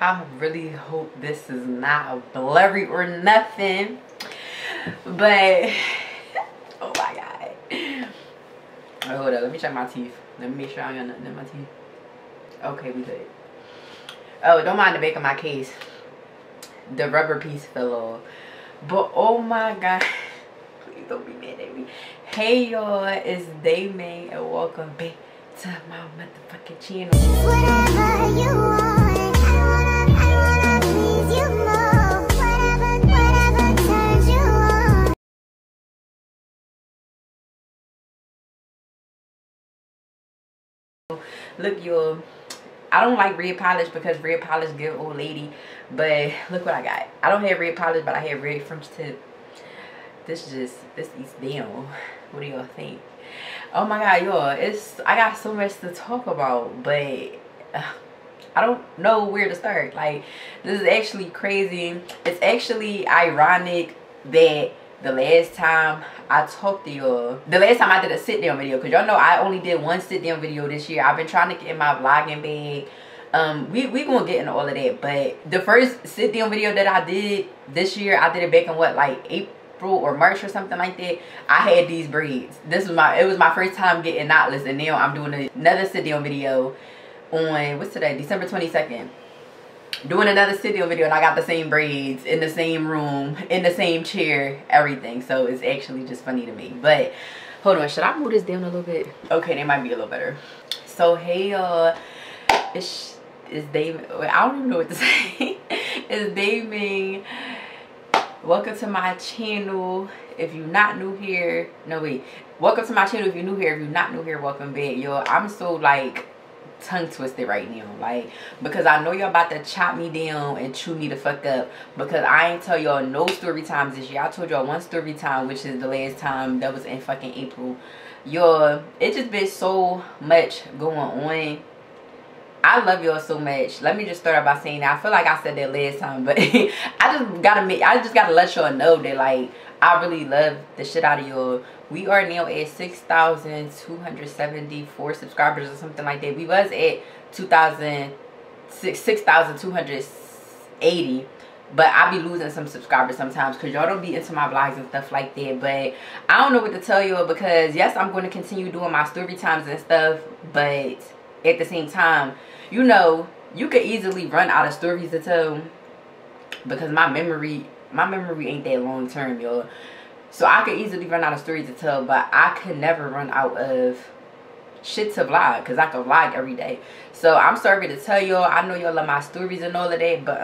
I really hope this is not blurry or nothing, but oh my god. Oh, hold up, let me check my teeth. Let me make sure I ain't got nothing in my teeth. Okay, we good. Oh, don't mind the back of my case. The rubber piece fell off. But oh my god, please don't be mad at me. Hey y'all, it's Dai Ming and welcome back to my motherfucking channel. Whatever you want, I wanna please you more. Whatever turns you on. Look y'all, I don't like red polish because red polish give old lady, but look what I got. I don't have red polish, but I have red French tip. This eats down. What do y'all think? Oh my god, y'all, I got so much to talk about, but I don't know where to start. Like, this is actually crazy. It's actually ironic that the last time I talked to y'all, the last time I did a sit down video, because y'all know I only did one sit down video this year. I've been trying to get in my vlogging bag. We gonna get into all of that, but the first sit down video that I did this year, I did it back in what, like April or March or something like that. I had these braids. It was my first time getting knotless, and now I'm doing another sit down video on, what's today, December 22nd. Doing another sit down video, and I got the same braids in the same room, in the same chair, everything. So it's actually just funny to me. But hold on, should I move this down a little bit? Okay, that might be a little better. So hey y'all, it's Dai Ming. I don't even know what to say. It's Dai Ming. Welcome to my channel. If you're not new here, no wait, welcome to my channel. If you're new here, if you're not new here, welcome back. Y'all, I'm so like tongue twisted right now, like, because I know y'all about to chop me down and chew me the fuck up, because I ain't tell y'all no story times this year. I told y'all one story time, which is the last time, that was in fucking April. Y'all, it just been so much going on. I love y'all so much. Let me just start out by saying that I feel like I said that last time, but I just gotta let y'all know that, like, I really love the shit out of y'all. We are now at 6,274 subscribers or something like that. We was at 6,280, but I be losing some subscribers sometimes because y'all don't be into my vlogs and stuff like that. But I don't know what to tell y'all, because yes, I'm going to continue doing my story times and stuff, but at the same time, you know, you could easily run out of stories to tell, because my memory ain't that long term, y'all. So I could easily run out of stories to tell, but I could never run out of shit to vlog, because I could vlog every day. So I'm sorry to tell y'all, I know y'all love my stories and all of that, but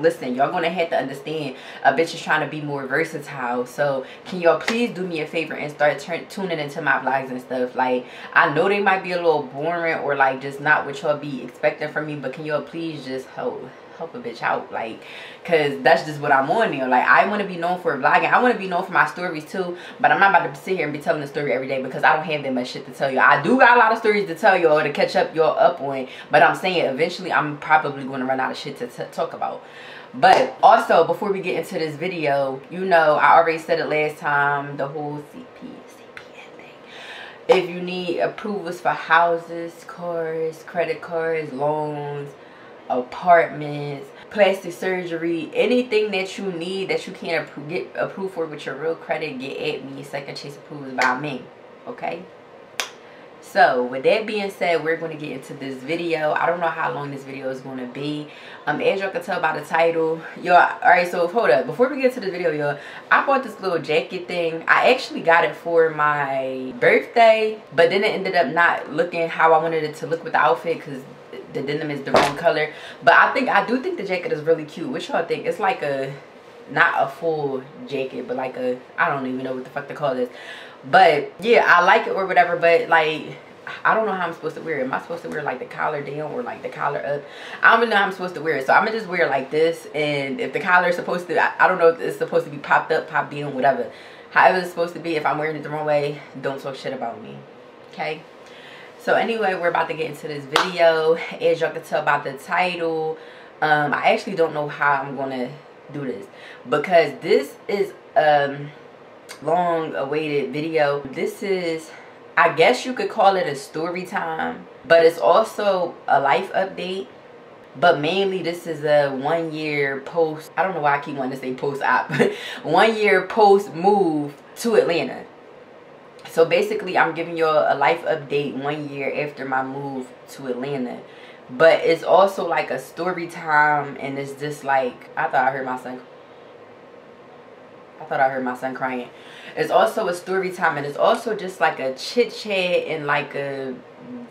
listen, y'all gonna have to understand, a bitch is trying to be more versatile. So can y'all please do me a favor and start tuning into my vlogs and stuff? Like, I know they might be a little boring or like just not what y'all be expecting from me, but can y'all please just help a bitch out, like, because that's just what I'm on now. Like, I want to be known for vlogging. I want to be known for my stories too, but I'm not about to sit here and be telling the story every day, because I don't have that much shit to tell you. I do got a lot of stories to tell y'all, to catch y'all up on, but I'm saying eventually I'm probably going to run out of shit to talk about. But also, before we get into this video, you know, I already said it last time, the whole CPN thing. If you need approvals for houses, cars, credit cards, loans, apartments, plastic surgery, anything that you need that you can't get approved for with your real credit, get at me. Second Chance Approvals by me. Okay, so with that being said, we're going to get into this video. I don't know how long this video is going to be. As y'all can tell by the title, y'all. Alright, so hold up, before we get to the video, y'all, I bought this little jacket thing. I actually got it for my birthday, but then it ended up not looking how I wanted it to look with the outfit, because the denim is the wrong color. But I do think the jacket is really cute. What y'all think? It's like not a full jacket, but like I don't even know what the fuck to call this. But yeah, I like it or whatever, but like, I don't know how I'm supposed to wear it. Am I supposed to wear like the collar down or like the collar up? I don't really know how I'm supposed to wear it. So I'm gonna just wear it like this, and if the collar is supposed to, I don't know if it's supposed to be popped up, popped down, whatever. However it's supposed to be, if I'm wearing it the wrong way, don't talk shit about me. Okay? So anyway, we're about to get into this video. As y'all can tell by the title, I actually don't know how I'm gonna do this, because this is long awaited video. This is, I guess you could call it a story time, but it's also a life update. but mainly this is a 1 year post. I don't know why I keep wanting to say post op. 1 year post move to Atlanta. So basically I'm giving y'all a life update 1 year after my move to Atlanta. But it's also like a story time, and it's just like, I thought I heard my son crying. It's also a story time, and it's also just like a chit chat and like a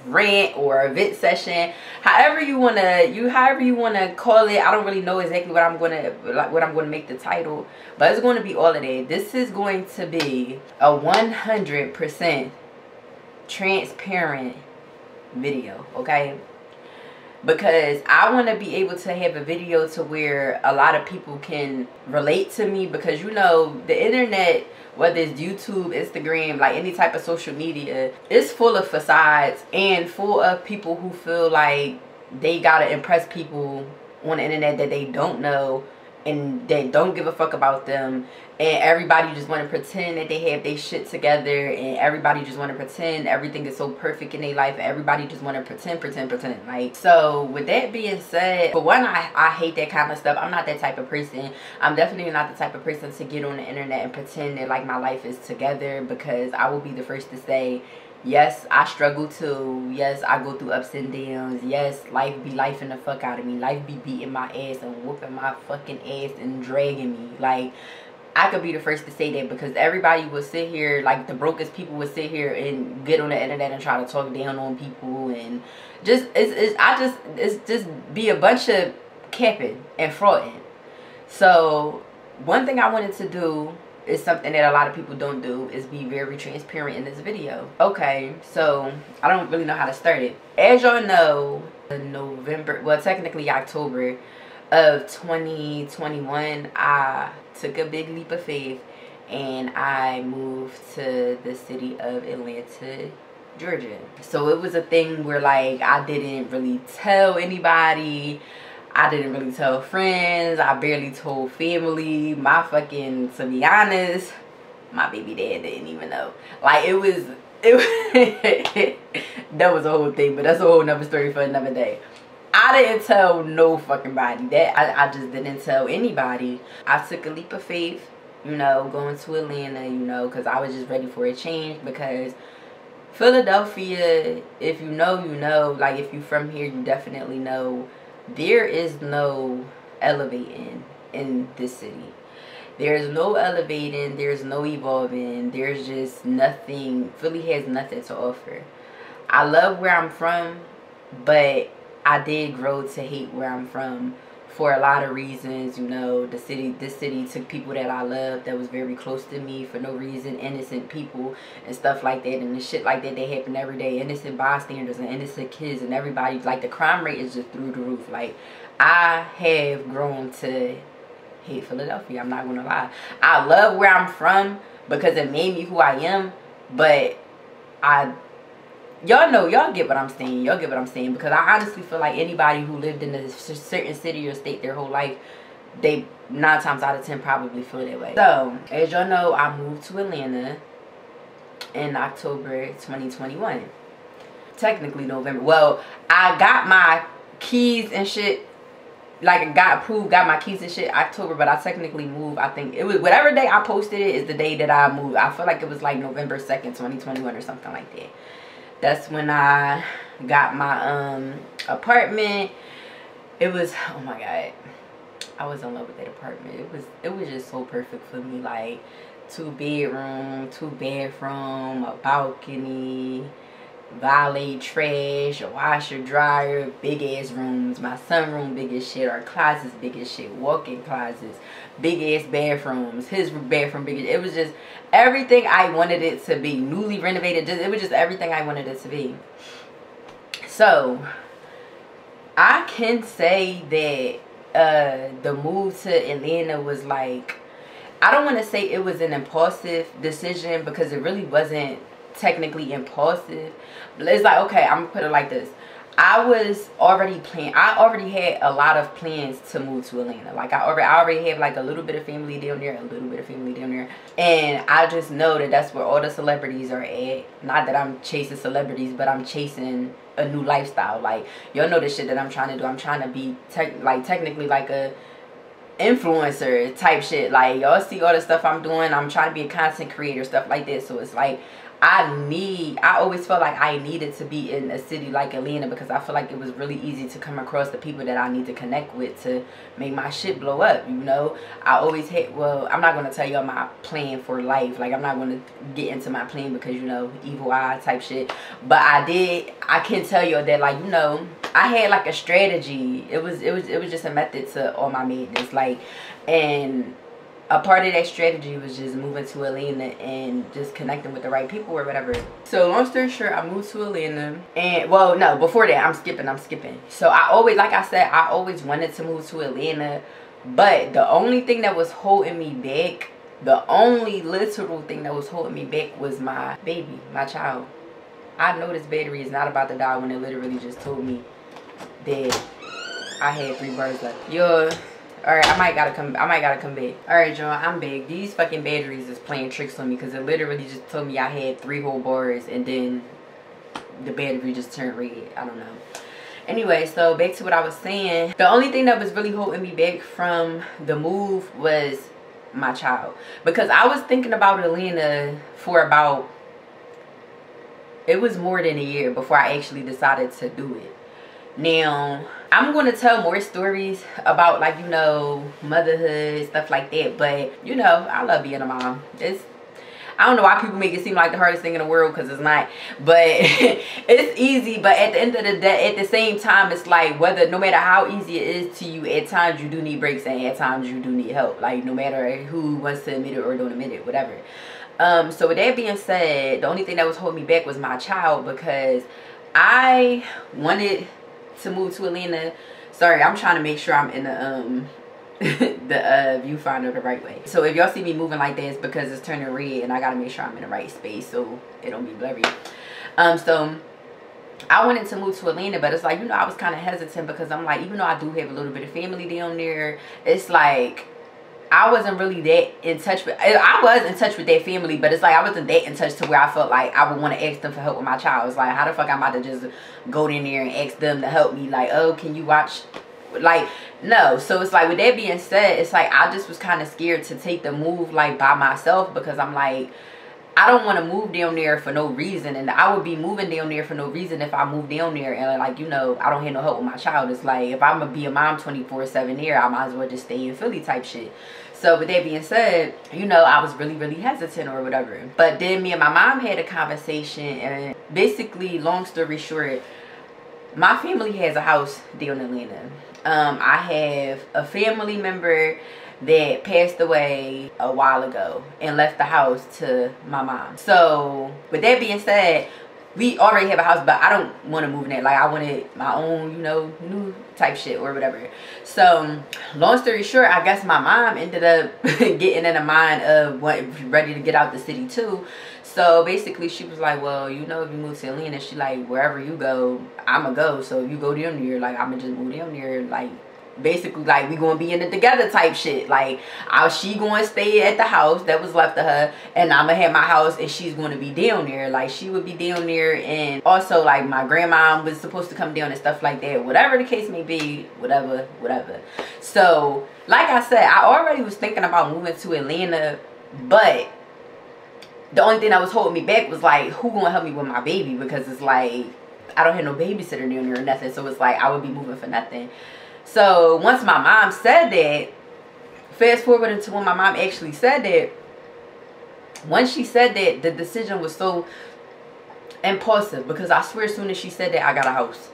rant or a vent session, however you wanna call it. I don't really know exactly what I'm gonna make the title, but it's going to be all of that. This is going to be a 100% transparent video, okay? Because I want to be able to have a video to where a lot of people can relate to me, because you know the internet, whether it's YouTube, Instagram, like any type of social media, it's full of facades and full of people who feel like they gotta impress people on the internet that they don't know and they don't give a fuck about them, and everybody just want to pretend that they have their shit together, and everybody just want to pretend everything is so perfect in their life, and everybody just want to pretend. Like, so with that being said, for one, I hate that kind of stuff. I'm not that type of person. I'm definitely not the type of person to get on the internet and pretend that like my life is together, because I will be the first to say, yes, I struggle too. Yes, I go through ups and downs. Yes, life be lifing the fuck out of me. Life be beating my ass and whooping my fucking ass and dragging me. Like, I could be the first to say that, because everybody would sit here, like the brokest people would sit here and get on the internet and try to talk down on people, and just it's just be a bunch of capping and frauding. So one thing I wanted to do is something that a lot of people don't do, is be very transparent in this video. Okay, so I don't really know how to start it. As y'all know, in November, well technically October of 2021, I took a big leap of faith and I moved to the city of Atlanta, Georgia. So it was a thing where like I didn't really tell anybody. I didn't really tell friends. I barely told family. To be honest, my baby dad didn't even know. Like, it was that was a whole thing, but that's a whole nother story for another day. I didn't tell no fucking body. I just didn't tell anybody. I took a leap of faith, you know, going to Atlanta, you know, because I was just ready for a change. Because Philadelphia, if you know, you know. Like, if you from here, you definitely know. There is no elevating in this city. There's no elevating. There's no evolving. There's just nothing. Philly has nothing to offer. I love where I'm from, but I did grow to hate where I'm from for a lot of reasons. You know, this city took people that I love, that was very close to me, for no reason, innocent people and stuff like that, and the shit like that, they happen every day. Innocent bystanders and innocent kids and everybody. Like, the crime rate is just through the roof. Like, I have grown to hate Philadelphia. I'm not gonna lie. I love where I'm from because it made me who I am, but y'all know, y'all get what I'm saying. Y'all get what I'm saying, because I honestly feel like anybody who lived in a certain city or state their whole life, they 9 times out of 10 probably feel that way. So, as y'all know, I moved to Atlanta in October 2021. Technically November. Well, I got my keys and shit, like, I got approved, got my keys and shit October, but I technically moved, I think it was, whatever day I posted it is the day that I moved. I feel like it was like November 2nd, 2021 or something like that. That's when I got my apartment. It was, oh my god, I was in love with that apartment. It was just so perfect for me. Like, 2 bedroom, 2 bathroom, a balcony, valet, trash, a washer, dryer, big ass rooms. My sunroom big as shit. Our closets big as shit. Walk-in closets, big ass bathrooms. His bathroom big as, it was just everything I wanted it to be. Newly renovated. It was just everything I wanted it to be. So I can say that the move to Atlanta was like, I don't want to say it was an impulsive decision, because it really wasn't technically impulsive. But it's like, okay, I'm gonna put it like this. I was already planning. I already had a lot of plans to move to Atlanta. Like I already have like a little bit of family down there, and I just know that that's where all the celebrities are at. Not that I'm chasing celebrities, but I'm chasing a new lifestyle. Like y'all know the shit that I'm trying to do. I'm trying to be technically like a influencer type shit. Like y'all see all the stuff I'm doing. I'm trying to be a content creator, stuff like that. So it's like I always felt like I needed to be in a city like Atlanta, because I feel like it was really easy to come across the people that I need to connect with to make my shit blow up, you know. I always had, well, I'm not going to tell y'all my plan for life. Like, I'm not going to get into my plan because, you know, evil eye type shit. But I can tell you that, like, you know, I had like a strategy. It was just a method to all my madness. Like, and a part of that strategy was just moving to Atlanta and just connecting with the right people or whatever. So long story short, I moved to Atlanta. And well, no, before that, I'm skipping. So I always, like I said, I always wanted to move to Atlanta. But the only thing that was holding me back, the only literal thing that was holding me back was my baby, my child. I know this battery is not about to die when it literally just told me that I had 3 bars left. Yo. Alright, I might gotta come back. Alright, y'all, I'm back. These fucking batteries is playing tricks on me because it literally just told me I had 3 whole bars and then the battery just turned red. I don't know. Anyway, so back to what I was saying. The only thing that was really holding me back from the move was my child. Because I was thinking about Atlanta for about, it was more than a year before I actually decided to do it. Now, I'm going to tell more stories about, like, you know, motherhood, stuff like that. But, you know, I love being a mom. I don't know why people make it seem like the hardest thing in the world, because it's not. But it's easy. But at the end of the day, at the same time, it's like, no matter how easy it is to you, at times you do need breaks and at times you do need help. Like, no matter who wants to admit it or don't admit it, whatever. So with that being said, the only thing that was holding me back was my child, because I wanted to move to Atlanta. Sorry, I'm trying to make sure I'm in the the viewfinder the right way. So if y'all see me moving like this, because it's turning red and I gotta make sure I'm in the right space so it don't be blurry. So I wanted to move to Atlanta, but it's like, you know, I was kind of hesitant because I'm like, even though I do have a little bit of family down there, it's like I wasn't really that in touch with, I was in touch with that family, but it's like I wasn't that in touch to where I felt like I would want to ask them for help with my child. It's like, how the fuck I'm about to just go in there and ask them to help me? Like, oh, can you watch? Like, no. So it's like, with that being said, it's like I just was kind of scared to take the move like by myself, because I'm like, I don't want to move down there for no reason, and I would be moving down there for no reason if I move down there and, like, you know, I don't have no help with my child. It's like, if I'm gonna be a mom 24/7 there, I might as well just stay in Philly type shit. So with that being said, you know, I was really hesitant or whatever. But then me and my mom had a conversation, and basically, long story short, my family has a house down in Atlanta. I have a family member that passed away a while ago and left the house to my mom. So with that being said, we already have a house, but I don't want to move in it. Like, I wanted my own, you know, new type shit or whatever. So long story short, I guess my mom ended up getting in the mind of ready to get out the city too. So basically she was like, well, you know, if you move to Atlanta, she like, wherever you go, I'ma go. So if you go down there, like, I'ma just move down there. Like, basically, like, we gonna be in it together type shit. Like, she gonna stay at the house that was left to her, and I'ma have my house, and she's gonna be down there. Like, she would be down there, and also, like, my grandma was supposed to come down and stuff like that. Whatever the case may be, whatever. So, like I said, I already was thinking about moving to Atlanta, but the only thing that was holding me back was, like, who gonna help me with my baby? Because it's like, I don't have no babysitter down there or nothing, so it's like, I would be moving for nothing. So once my mom said that, fast forward into when my mom actually said that, once she said that, the decision was so impulsive, because I swear as soon as she said that, I got a house.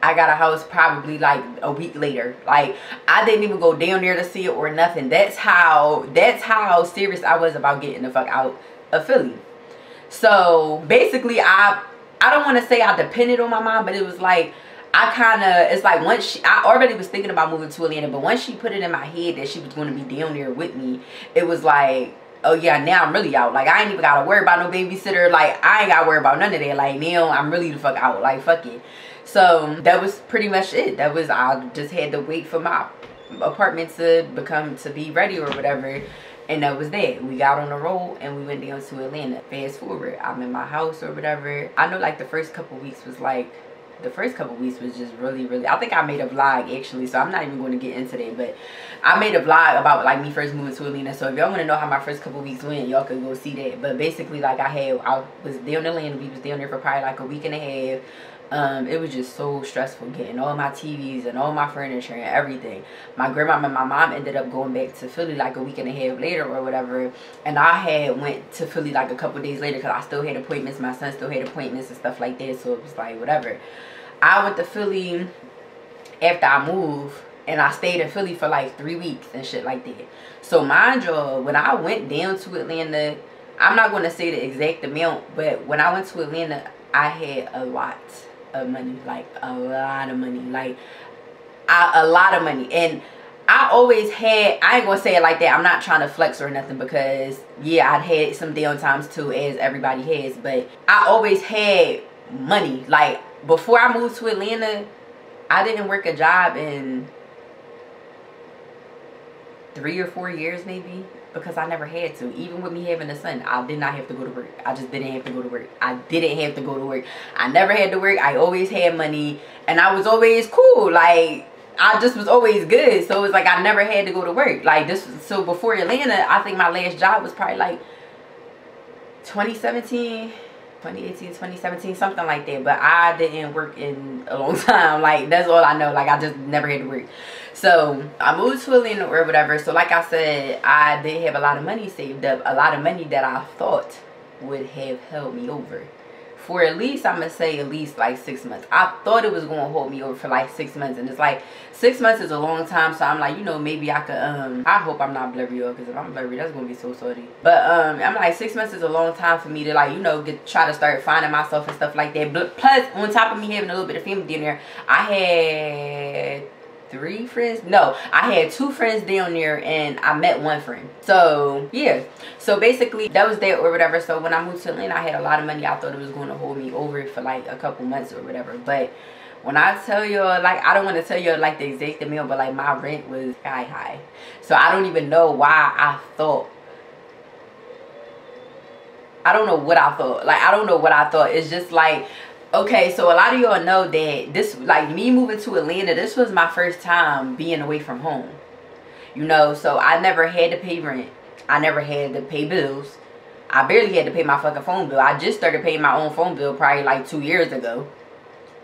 I got a house probably like a week later. Like, I didn't even go down there to see it or nothing. That's how serious I was about getting the fuck out of Philly. So basically, I don't want to say I depended on my mom, but it was like, it's like, once I already was thinking about moving to Atlanta, but once she put it in my head that she was going to be down there with me, it was like, oh yeah, now I'm really out. Like, I ain't even got to worry about no babysitter. Like, I ain't got to worry about none of that. Like, now I'm really the fuck out. Like, fuck it. So that was pretty much it. That was, I just had to wait for my apartment to be ready or whatever. And that was that. We got on the road and we went down to Atlanta. Fast forward, I'm in my house or whatever. I know like the first couple weeks was just really, I think I made a vlog actually, so I'm not even going to get into that, but I made a vlog about like me first moving to Atlanta. So if y'all want to know how my first couple weeks went, y'all could go see that. But basically, like I was down in Atlanta. We was down there for probably like a week and a half. It was just so stressful getting all my TVs and all my furniture and everything. My grandma and my mom ended up going back to Philly like a week and a half later or whatever, and I had went to Philly like a couple days later because I still had appointments. My son still had appointments and stuff like that, so it was like whatever. I went to Philly after I moved, and I stayed in Philly for like 3 weeks and shit like that. So mind you, when I went down to Atlanta, I'm not going to say the exact amount, but when I went to Atlanta, I had a lot of money, like a lot of money, like a lot of money. And I always had, I ain't gonna say it like that, I'm not trying to flex or nothing, because yeah, I'd had some down times too, as everybody has, but I always had money. Like before I moved to Atlanta, I didn't work a job in 3 or 4 years maybe, because I never had to. Even with me having a son, I did not have to go to work. I just didn't have to go to work. I didn't have to go to work. I never had to work. I always had money, and I was always cool. Like I just was always good. So it was like I never had to go to work. Like this. So before Atlanta, I think my last job was probably like 2018, 2017, something like that. But I didn't work in a long time. Like that's all I know. Like I just never had to work. So I moved to Atlanta or whatever. So like I said, I did have a lot of money saved up. A lot of money that I thought would have held me over for at least, I'm gonna say at least like 6 months. I thought it was gonna hold me over for like 6 months, and it's like 6 months is a long time. So I'm like, you know, maybe I could I hope I'm not blurry, y'all, because if I'm blurry, that's gonna be so sorry. But I'm like, 6 months is a long time for me to, like, you know, try to start finding myself and stuff like that. But plus, on top of me having a little bit of family down there, I had 3 friends. No, I had 2 friends down there, and I met 1 friend. So yeah, so basically that was that or whatever. So when I moved to Atlanta, I had a lot of money. I thought it was going to hold me over for like a couple months or whatever. But when I tell you, like, I don't want to tell you like the exact amount, but like my rent was sky high. So I don't even know why I thought, I don't know what I thought. Like I don't know what I thought. It's just like, okay, so a lot of y'all know that this, like me moving to Atlanta, this was my first time being away from home. You know, so I never had to pay rent. I never had to pay bills. I barely had to pay my fucking phone bill. I just started paying my own phone bill probably like 2 years ago.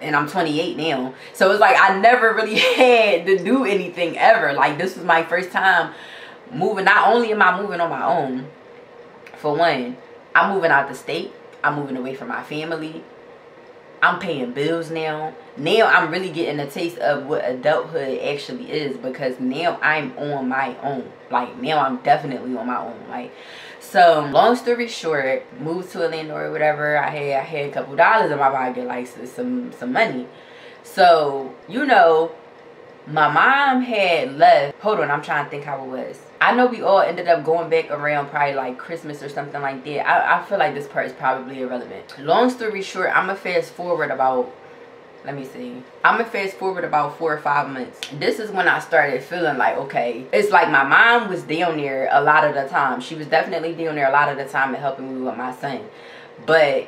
And I'm 28 now. So it's like I never really had to do anything ever. Like this was my first time moving. Not only am I moving on my own, for one, I'm moving out the state. I'm moving away from my family. I'm paying bills now. Now I'm really getting a taste of what adulthood actually is, because now I'm on my own. Like now I'm definitely on my own. Like, so long story short, moved to Atlanta or whatever. I had a couple dollars in my pocket, like some money. So, you know, my mom had left. Hold on, I'm trying to think how it was. I know we all ended up going back around probably like Christmas or something like that. I feel like this part is probably irrelevant. Long story short, I'm going to fast forward about, let me see. I'm going to fast forward about 4 or 5 months. This is when I started feeling like, okay, it's like my mom was down there a lot of the time. She was definitely down there a lot of the time and helping me with my son. But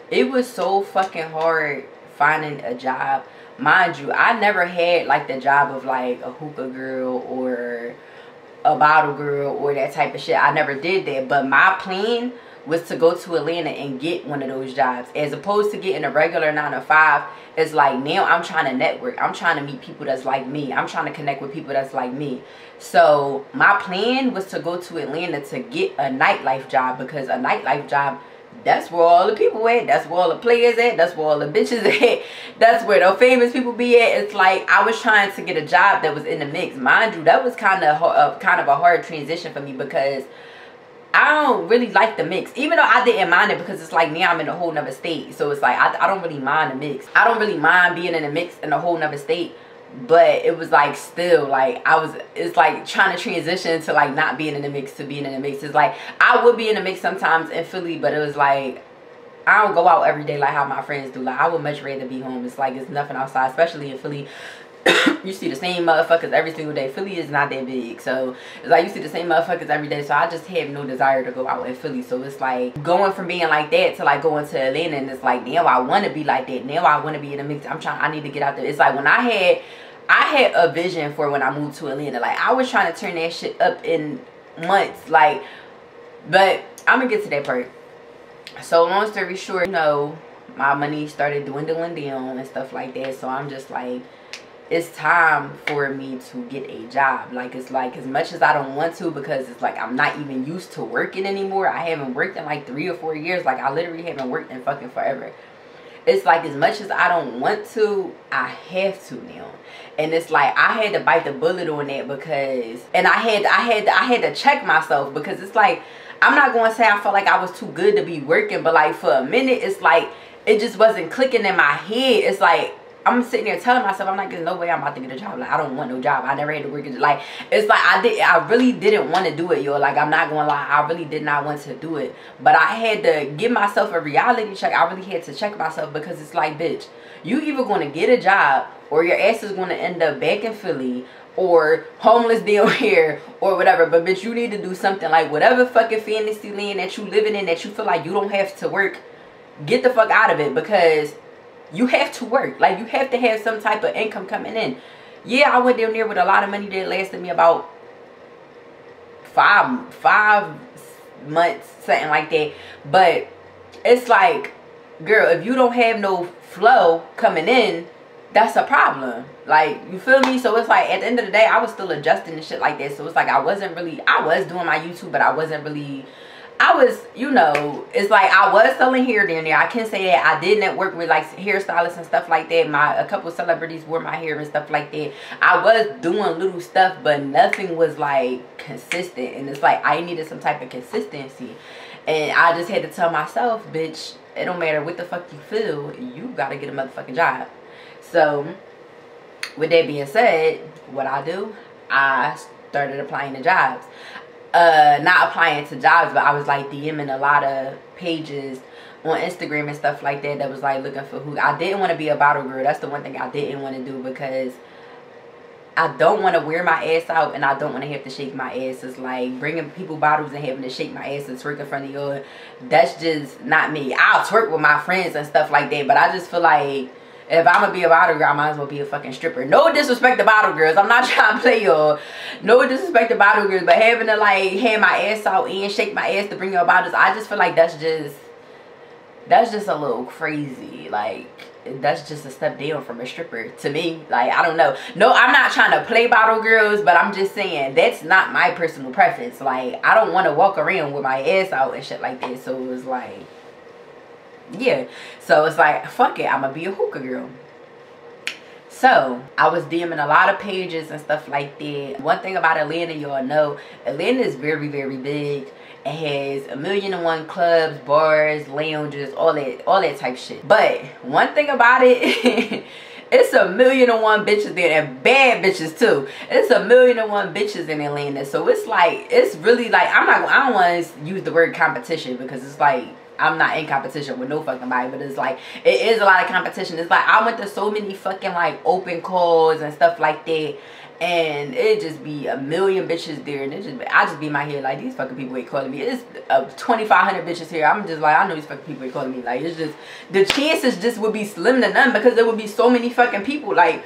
it was so fucking hard finding a job. Mind you, I never had like the job of like a hookah girl or a bottle girl or that type of shit. I never did that. But my plan was to go to Atlanta and get one of those jobs, as opposed to getting a regular 9 to 5. It's like now I'm trying to network. I'm trying to meet people that's like me. I'm trying to connect with people that's like me. So my plan was to go to Atlanta to get a nightlife job, because a nightlife job, that's where all the people at. That's where all the players at. That's where all the bitches at. That's where the famous people be at. It's like I was trying to get a job that was in the mix. Mind you, that was kind of a hard transition for me, because I don't really like the mix. Even though I didn't mind it, because it's like now I'm in a whole nother state. So it's like I don't really mind the mix. I don't really mind being in a mix in a whole nother state. But it was like still like it's like trying to transition to like not being in the mix to being in the mix. It's like I would be in the mix sometimes in Philly, but it was like I don't go out every day like how my friends do. Like, I would much rather be home. It's like, it's nothing outside, especially in Philly. You see the same motherfuckers every single day. Philly is not that big, so it's like you see the same motherfuckers every day. So I just have no desire to go out in Philly. So it's like going from being like that to like going to Atlanta, and it's like now I want to be like that. Now I want to be in the mix. I need to get out there. It's like when I had a vision for when I moved to Atlanta. Like, I was trying to turn that shit up in months. Like, but I'm gonna get to that part. So long story short, you know, my money started dwindling down and stuff like that. So I'm just like, it's time for me to get a job. Like, it's like, as much as I don't want to, because it's like I'm not even used to working anymore. I haven't worked in like 3 or 4 years. Like, I literally haven't worked in fucking forever. It's like, as much as I don't want to, I have to now. And it's like, I had to bite the bullet on that, because, and I had to check myself, because it's like, I'm not going to say I felt like I was too good to be working, but like for a minute, it's like, it just wasn't clicking in my head. It's like, I'm sitting there telling myself, I'm like, there's no way I'm about to get a job. Like, I don't want no job. I never had to work. Like, it's like, I really didn't want to do it, yo. Like, I'm not going to lie. I really did not want to do it. But I had to give myself a reality check. I really had to check myself, because it's like, bitch, you either going to get a job, or your ass is going to end up back in Philly, or homeless down here, or whatever. But bitch, you need to do something. Like, whatever fucking fantasy land that you living in, that you feel like you don't have to work, get the fuck out of it, because you have to work. Like, you have to have some type of income coming in. Yeah, I went down there with a lot of money that lasted me about five months, something like that. But it's like, girl, if you don't have no flow coming in, that's a problem. Like, you feel me? So it's like, at the end of the day, I was still adjusting and shit like that. So it's like, I was doing my YouTube, but I wasn't really, you know, it's like, I was selling hair down there. I can say that I did network with like hairstylists and stuff like that. A couple celebrities wore my hair and stuff like that. I was doing little stuff, but nothing was like consistent. And it's like, I needed some type of consistency. And I just had to tell myself, bitch, it don't matter what the fuck you feel, you gotta get a motherfucking job. So with that being said, what I started applying to jobs. Not applying to jobs, but I was like DMing a lot of pages on Instagram and stuff like that that was like looking for who. I didn't want to be a bottle girl. That's the one thing I didn't want to do, because I don't want to wear my ass out, and I don't want to have to shake my ass. It's like bringing people bottles and having to shake my ass and twerk in front of you. That's just not me. I'll twerk with my friends and stuff like that, but I just feel like, if I'm gonna be a bottle girl, I might as well be a fucking stripper. No disrespect to bottle girls. I'm not trying to play y'all. No disrespect to bottle girls. But having to like have my ass out and shake my ass to bring y'all bottles, I just feel like that's just a little crazy. Like, that's just a step down from a stripper to me. Like, I don't know. No, I'm not trying to play bottle girls, but I'm just saying that's not my personal preference. Like, I don't want to walk around with my ass out and shit like that. So it was like, yeah, so it's like, fuck it, I'm gonna be a hookah girl. So I was DMing a lot of pages and stuff like that. One thing about Atlanta, y'all know, Atlanta is very, very big. It has 1,000,001 clubs, bars, lounges, all that type shit. But one thing about it, it's 1,000,001 bitches there, and bad bitches too. It's 1,000,001 bitches in Atlanta. So it's like, it's really like, I don't want to use the word competition, because it's like, I'm not in competition with no fucking body, but it's like, it is a lot of competition. It's like, I went to so many fucking like open calls and stuff like that, and it just be 1,000,000 bitches there, and I just be in my head like, these fucking people ain't calling me. It's 2,500 bitches here. I'm just like, I know these fucking people ain't calling me. Like, it's just, the chances just would be slim to none, because there would be so many fucking people. Like,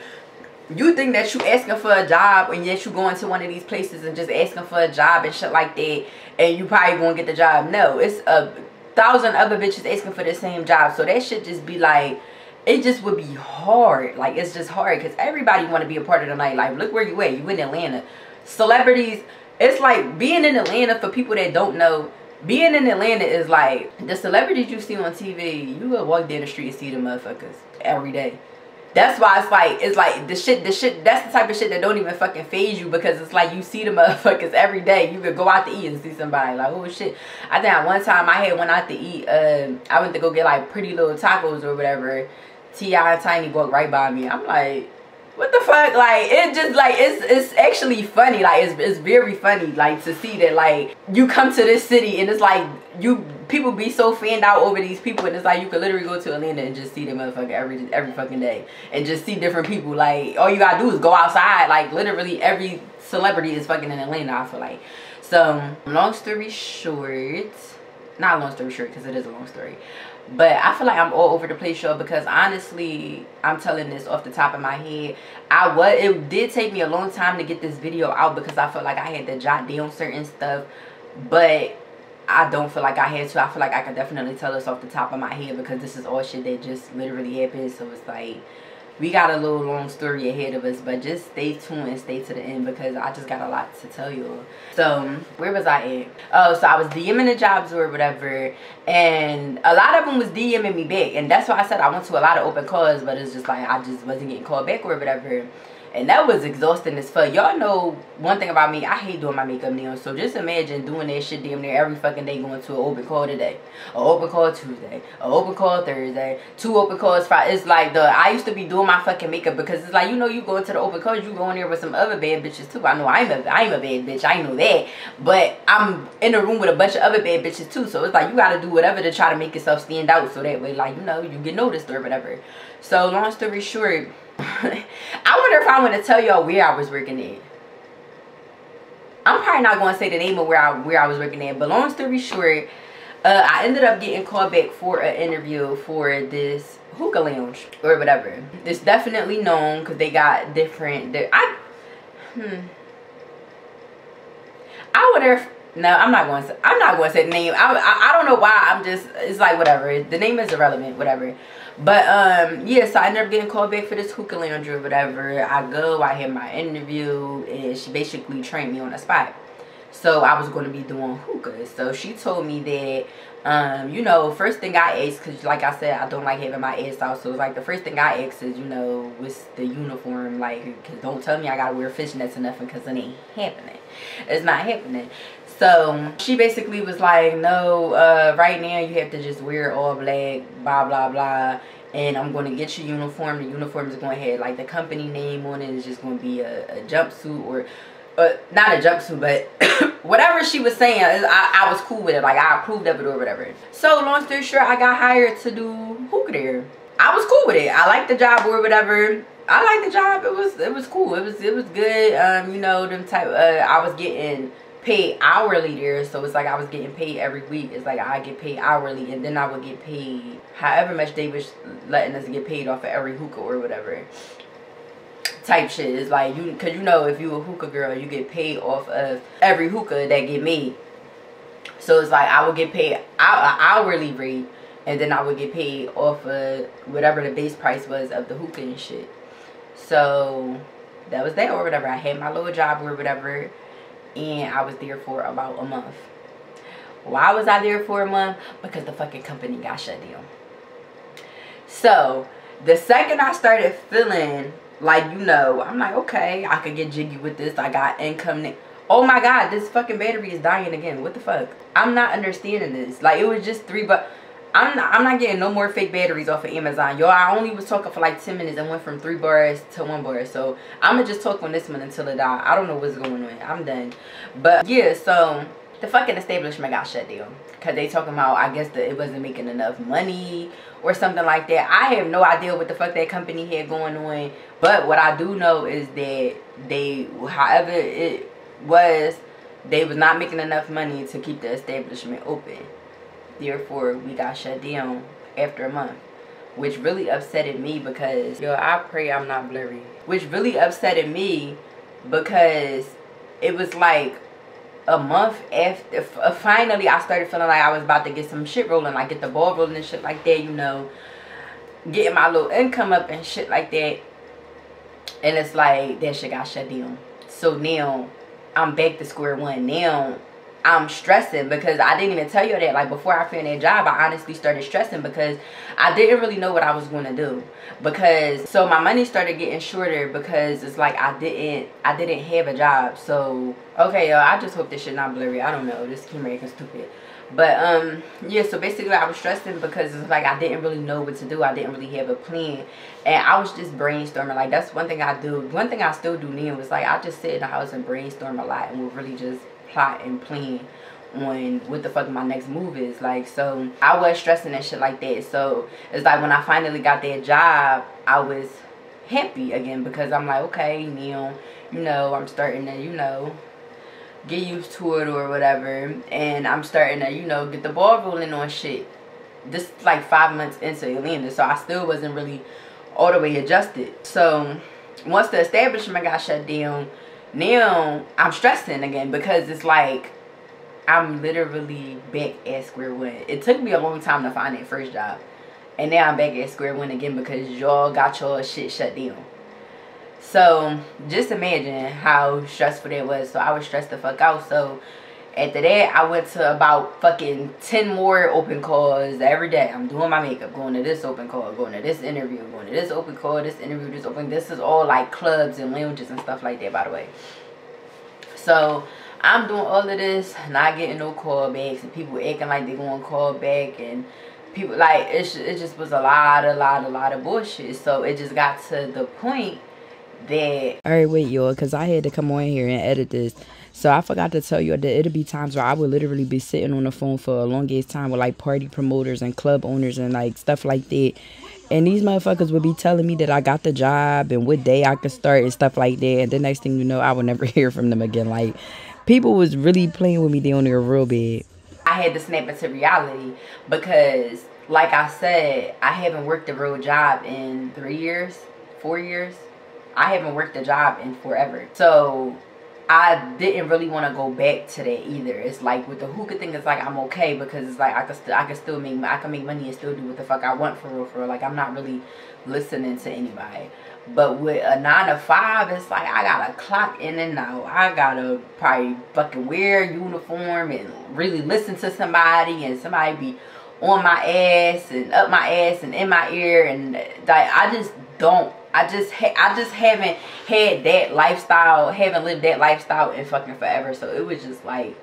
you think that you asking for a job, and yet you going to one of these places and just asking for a job and shit like that, and you probably gonna get the job. No, it's 1,000 other bitches asking for the same job. So that shit just be like, it just would be hard. Like, it's just hard, because everybody want to be a part of the nightlife. Look where you at. You in Atlanta. Celebrities, it's like being in Atlanta, for people that don't know, being in Atlanta is like, the celebrities you see on TV, you will walk down the street and see them motherfuckers every day. That's why it's like the shit, that's the type of shit that don't even fucking phase you, because it's like, you see the motherfuckers every day. You could go out to eat and see somebody, like, oh shit. I think one time I went out to eat, I went to go get like Pretty Little Tacos or whatever. T.I. and Tiny walked right by me. I'm like, what the fuck? Like, it just like it's actually funny. Like, it's very funny, like, to see that, like, you come to this city and it's like people be so fanned out over these people, and it's like you could literally go to Atlanta and just see them motherfucker every fucking day and just see different people. Like, all you gotta do is go outside. Like, literally every celebrity is fucking in Atlanta, I feel like. So long story short, not long story short because it is a long story, but I feel like I'm all over the place, y'all, because honestly, I'm telling this off the top of my head. It did take me a long time to get this video out because I felt like I had to jot down certain stuff, but I don't feel like I had to. I feel like I could definitely tell this off the top of my head because this is all shit that just literally happened. So it's like, we got a little long story ahead of us, but just stay tuned and stay to the end because I just got a lot to tell you. So where was I at? Oh, so I was DMing the jobs or whatever, and a lot of them was DMing me back, and that's why I said I went to a lot of open calls, but it's just like I just wasn't getting called back or whatever. And that was exhausting as fuck. Y'all know one thing about me, I hate doing my makeup nails. So just imagine doing that shit damn near every fucking day, going to an open call today, an open call Tuesday, an open call Thursday, 2 open calls Friday. It's like I used to be doing my fucking makeup because it's like, you know, you go into the open calls, you go in there with some other bad bitches too. I know I'm a bad bitch, I know that. But I'm in a room with a bunch of other bad bitches too. So it's like you gotta do whatever to try to make yourself stand out, so that way, like, you know, you get noticed or whatever. So long story short, I wonder if I want to tell y'all where I was working at. I'm probably not going to say the name of where I was working at, but long story short, I ended up getting called back for an interview for this hookah lounge or whatever. It's definitely known because they got different. I wonder if, no, I'm not going to say the name. I don't know why. It's like whatever. The name is irrelevant, whatever. But yeah, so I ended up getting called back for this hookah lounge or whatever. I had my interview, and she basically trained me on the spot. So I was going to be doing hookah. So she told me that, you know, first thing I asked, because like I said, I don't like having my ass out. So it's like the first thing I asked is, you know, what's the uniform like? Because don't tell me I got to wear fishnets or nothing, because it ain't happening. It's not happening. So she basically was like, no, right now you have to just wear all black, blah, blah, blah. And I'm going to get your uniform. The uniform is going to have like the company name on it. It's just going to be a jumpsuit or not a jumpsuit, but whatever she was saying, I was cool with it. Like, I approved of it or whatever. So long story short, I got hired to do hookah there. I was cool with it. I liked the job or whatever. I liked the job. It was cool. It was good. You know, them type. I was getting paid hourly there, so it's like I was getting paid every week. It's like I get paid hourly, and then I would get paid however much they was letting us get paid off of every hookah or whatever type shit. It's like, because you know, if you a hookah girl, you get paid off of every hookah that get made. So it's like I would get paid an hourly rate, and then I would get paid off of whatever the base price was of the hookah and shit. So that was that or whatever. I had my little job or whatever, and I was there for about a month. Why was I there for a month? Because the fucking company got shut down. So the second I started feeling like, you know, I'm like, okay, I could get jiggy with this. I got income. Oh my God, this fucking battery is dying again. What the fuck? I'm not understanding this. Like, it was just $3. I'm not getting no more fake batteries off of Amazon. Y'all, I only was talking for like 10 minutes and went from 3 bars to 1 bar. So I'm gonna just talk on this one until it die. I don't know what's going on. I'm done. But yeah, so the fucking establishment got shut down because they talking about, I guess, that it wasn't making enough money or something like that. I have no idea what the fuck that company had going on. But what I do know is that they, however it was, they was not making enough money to keep the establishment open. Therefore, we got shut down after a month, which really upsetted me because, yo, I pray I'm not blurry. Which really upsetted me because it was like a month after, finally I started feeling like I was about to get some shit rolling, like get the ball rolling and shit like that, you know, getting my little income up and shit like that. And it's like that shit got shut down. So now I'm back to square one. Now I'm stressing because I didn't even tell you that. Like, before I found that job, I honestly started stressing because I didn't really know what I was going to do. Because, so my money started getting shorter because it's like I didn't have a job. So, okay, y'all, I just hope this shit not blurry. I don't know. This camera is stupid. But yeah, so basically I was stressing because it's like I didn't really know what to do. I didn't really have a plan, and I was just brainstorming. Like, that's one thing I do. One thing I still do now is like I just sit in the house and brainstorm a lot, and we'll really just plot and plan on what the fuck my next move is. Like, so I was stressing and shit like that. So it's like when I finally got that job, I was happy again, because I'm like, okay, now, you know, I'm starting to, you know, get used to it or whatever, and I'm starting to, you know, get the ball rolling on shit. This is like 5 months into Atlanta, so I still wasn't really all the way adjusted. So once the establishment got shut down, now I'm stressing again, because it's like I'm literally back at square one. It took me a long time to find that first job, and now I'm back at square one again because y'all got your shit shut down. So just imagine how stressful that was. So I was stressed the fuck out. So after that, I went to about fucking 10 more open calls every day. I'm doing my makeup, going to this open call, going to this interview, going to this open call, this interview, this open. This is all like clubs and lounges and stuff like that, by the way. So I'm doing all of this, not getting no callbacks, and people acting like they're going to call back, and people like it just was a lot of bullshit. So it just got to the point that, alright, wait y'all, because I had to come on here and edit this. So I forgot to tell you that it'll be times where I would literally be sitting on the phone for a long ass time with like party promoters and club owners and like stuff like that, and these motherfuckers would be telling me that I got the job and what day I could start and stuff like that, and the next thing you know, I would never hear from them again. Like, people was really playing with me down there real bad. I had to snap into reality, because like I said, I haven't worked a real job in 3 years, 4 years. I haven't worked a job in forever. So I didn't really want to go back to that either. It's like with the hookah thing, it's like I'm okay, because it's like I can make money and still do what the fuck I want for real. Like, I'm not really listening to anybody. But with a 9 to 5, it's like I gotta clock in and out. I gotta probably fucking wear a uniform and really listen to somebody, and somebody be on my ass and up my ass and in my ear, and like I just haven't had that lifestyle, haven't lived that lifestyle in fucking forever. So it was just like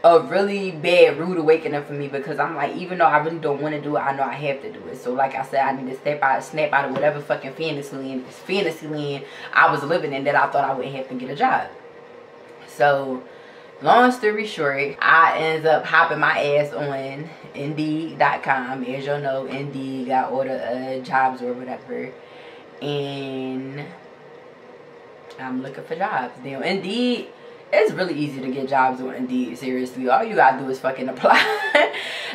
a really bad rude awakening for me, because I'm like, even though I really don't want to do it, I know I have to do it. So like I said, I need to snap out of whatever fucking fantasy land I was living in, that I thought I wouldn't have to get a job. So long story short, I ended up hopping my ass on Indeed.com. As y'all know, Indeed got all the jobs or whatever, and I'm looking for jobs. Now, Indeed, it's really easy to get jobs on Indeed. Seriously, all you gotta do is fucking apply.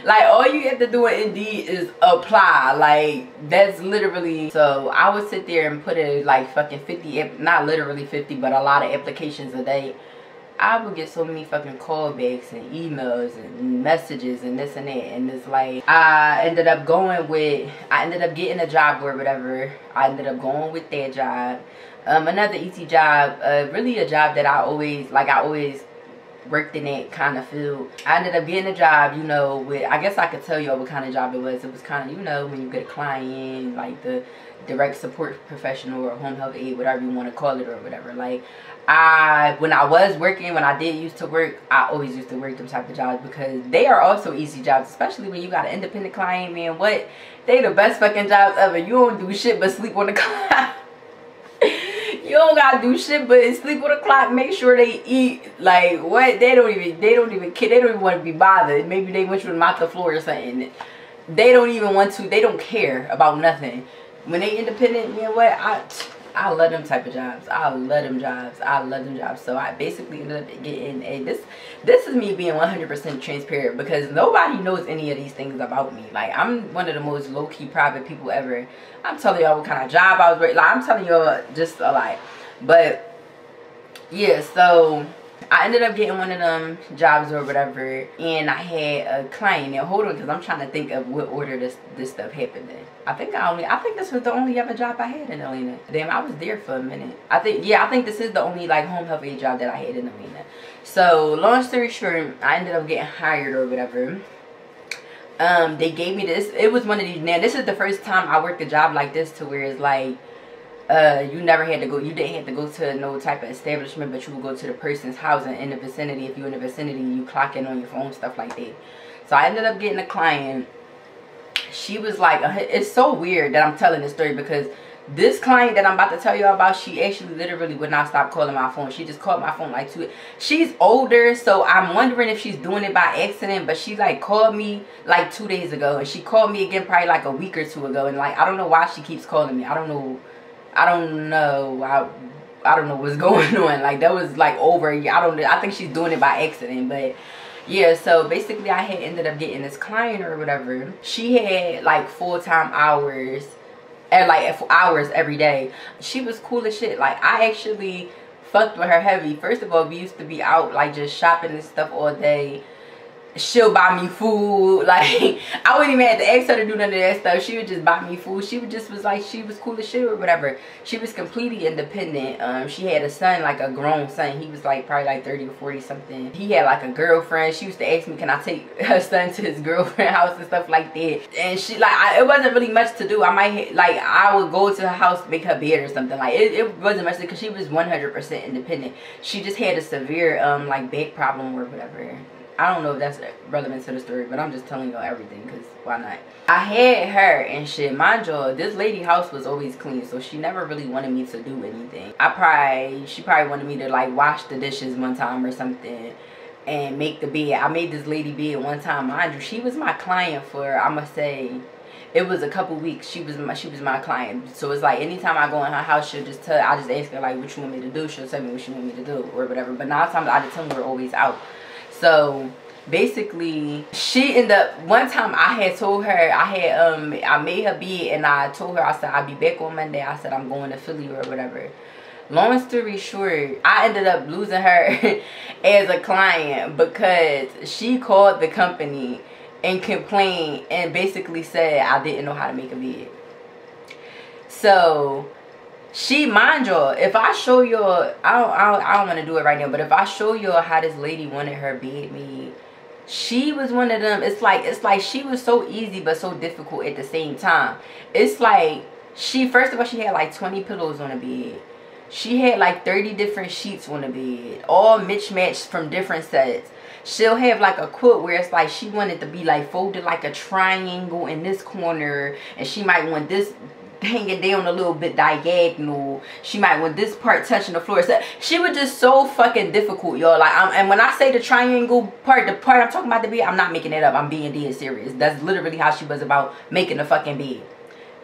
Like, all you have to do on Indeed is apply. Like, that's literally. So I would sit there and put in like fucking 50, not literally 50, but a lot of applications a day. I would get so many fucking callbacks and emails and messages and this and that, and it's like I ended up getting a job or whatever. I ended up going with that job. Another ET job, really a job that I always worked in that kind of field. I ended up getting a job, you know, with, I guess I could tell y'all what kind of job it was. It was kind of, you know, when you get a client, like the direct support professional or home health aide, whatever you want to call it or whatever. Like, when I did used to work, I always used to work them type of jobs, because they are also easy jobs, especially when you got an independent client, man. What? They the best fucking jobs ever. You don't do shit but sleep on the clock. You don't gotta do shit but sleep on the clock, make sure they eat. Like, what? They don't even care. They don't even want to be bothered. Maybe they want you to mop the floor or something. They don't even want to. They don't care about nothing. When they independent, man, what? I love them type of jobs. I love them jobs. So I basically ended up getting this is me being 100% transparent, because nobody knows any of these things about me. Like, I'm one of the most low-key private people ever. I'm telling y'all what kind of job I was working. Like, I'm telling y'all just a lie. But yeah, so I ended up getting one of them jobs or whatever, and I had a client. Now hold on, because I'm trying to think of what order this stuff happened in. I think this was the only other job I had in Atlanta. Damn, I was there for a minute. I think this is the only like home health aide job that I had in Atlanta. So long story short, I ended up getting hired or whatever. They gave me this. It was one of these. Now this is the first time I worked a job like this, to where it's like you never had to go, you didn't have to go to no type of establishment, but you would go to the person's house and in the vicinity. If you're in the vicinity, you clock in on your phone, stuff like that. So I ended up getting a client. She was like, it's so weird that I'm telling this story, because this client that I'm about to tell you about, she actually literally would not stop calling my phone. She just called my phone like she's older, so I'm wondering if she's doing it by accident, but she like called me like 2 days ago, and she called me again probably like a week or two ago, and like I don't know why she keeps calling me. I don't know what's going on. Like that was like over a year. I think she's doing it by accident, but yeah. So basically I had ended up getting this client or whatever. She had like full-time hours, and like hours every day. She was cool as shit. Like I actually fucked with her heavy. First of all, we used to be out like just shopping and stuff all day. She'll buy me food. Like I wouldn't even have to ask her to do none of that stuff. She would just buy me food. She would just was like, she was cool as shit or whatever. She was completely independent. She had a son, like a grown son. He was like probably like 30 or 40 something. He had like a girlfriend. She used to ask me, can I take her son to his girlfriend's house and stuff like that. And she like, it wasn't really much to do. I might like, I would go to her house, make her bed or something. Like it wasn't much, because she was 100% independent. She just had a severe like back problem or whatever. I don't know if that's relevant to the story, but I'm just telling y'all everything, because why not? I had her and shit. Mind y'all, this lady house was always clean, so she never really wanted me to do anything. She probably wanted me to like wash the dishes one time or something and make the bed. I made this lady bed one time. Mind you, she was my client for, I must say, it was a couple weeks. She was my client. So it's like anytime I go in her house, she'll just I just ask her like what you want me to do. She'll tell me what you want me to do or whatever. But 9 times out of 10 we're always out. So basically she ended up, one time I had told her, I made her bed, and I told her, I said I'll be back on Monday. I said I'm going to Philly or whatever. Long story short, I ended up losing her as a client because she called the company and complained and basically said I didn't know how to make a bed. So she, mind y'all, if I show y'all, I don't want to do it right now, but if I show y'all how this lady wanted her bed made, she was one of them. It's like she was so easy but so difficult at the same time. It's like first of all, she had like 20 pillows on the bed. She had like 30 different sheets on the bed, all mismatched from different sets. She'll have like a quilt where it's like she wanted to be like folded like a triangle in this corner, and she might want this hanging down a little bit diagonal. She might want this part touching the floor. So she was just so fucking difficult, y'all. Like, and when I say the triangle part, the part I'm talking about the bed, I'm not making it up. I'm being dead serious. That's literally how she was about making the fucking bed.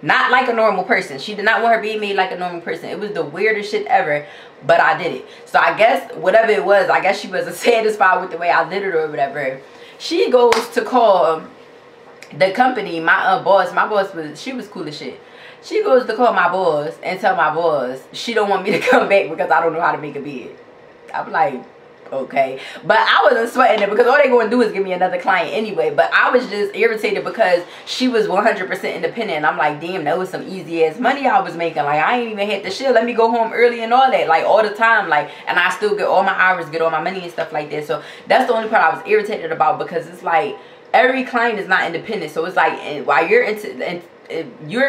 Not like a normal person. She did not want her bed made like a normal person. It was the weirdest shit ever, but I did it. So I guess whatever it was, I guess she wasn't satisfied with the way I did it or whatever. She goes to call the company. My boss she was cool as shit. She goes to call my boss and tell my boss she don't want me to come back because I don't know how to make a bed. I'm like, okay. But I wasn't sweating it because all they going to do is give me another client anyway. But I was just irritated because she was 100% independent. I'm like, damn, that was some easy ass money I was making. Like, I ain't even had the shit. Let me go home early and all that. Like, all the time. Like, and I still get all my hours, get all my money and stuff like that. So that's the only part I was irritated about, because it's like every client is not independent. So it's like, while you're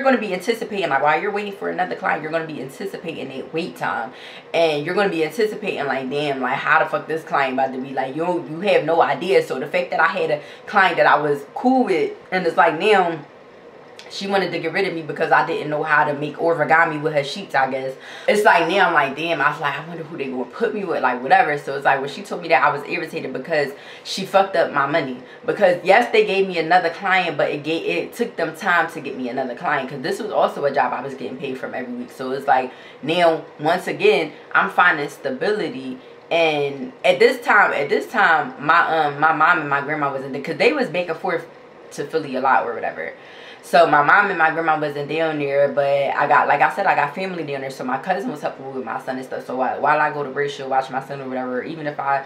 going to be anticipating, like while you're waiting for another client, you're going to be anticipating that wait time, and you're going to be anticipating like, damn, like how the fuck this client about to be, like you have no idea. So the fact that I had a client that I was cool with, and it's like now she wanted to get rid of me because I didn't know how to make origami with her sheets, I guess. It's like now I'm like, damn, I was like, I wonder who they gonna put me with, like whatever. So it's like when she told me that, I was irritated because she fucked up my money. Because yes, they gave me another client, but it took them time to get me another client, because this was also a job I was getting paid from every week. So it's like now once again I'm finding stability. And at this time my mom and my grandma was in there, because they was back and forth to Philly a lot or whatever. So my mom and my grandma wasn't down there, but I got, like I said, I got family down there. So my cousin was helping me with my son and stuff. So while I go to work, she'll watch my son or whatever. Even if I,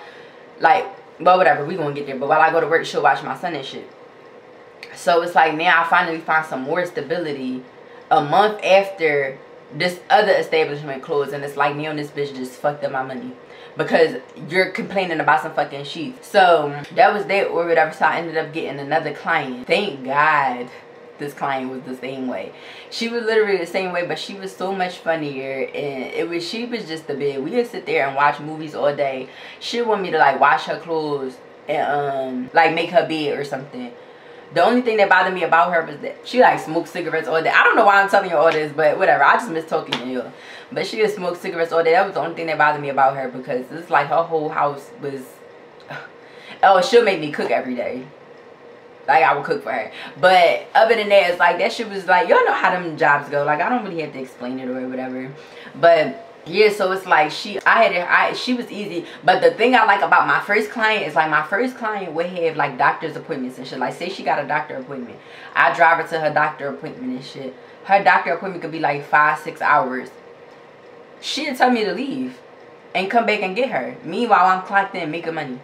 like, well, whatever, we gonna get there. But while I go to work, she'll watch my son and shit. So it's like now I finally find some more stability a month after this other establishment closed. And it's like, now this bitch just fucked up my money because you're complaining about some fucking sheets. So that was that or whatever. So I ended up getting another client. Thank God. this client was the same way. She was literally the same way, but she was so much funnier. And she was just the bed. We would sit there and watch movies all day. She would want me to like wash her clothes and like make her bed or something. The only thing that bothered me about her was that she like smoked cigarettes all day. I don't know why I'm telling you all this, but whatever. I just miss talking to you. But she would smoke cigarettes all day. That was the only thing that bothered me about her, because it's like her whole house was... Oh, she'll make me cook every day. Like, I would cook for her. But other than that, it's like, that shit was like, y'all know how them jobs go. Like, I don't really have to explain it or whatever. But... yeah, so it's like she was easy. But the thing I like about my first client is like my first client would have like doctor's appointments and shit. Like, say she got a doctor appointment, I drive her to her doctor appointment and shit. Her doctor appointment could be like 5-6 hours. She'd tell me to leave and come back and get her. Meanwhile, I'm clocked in making money.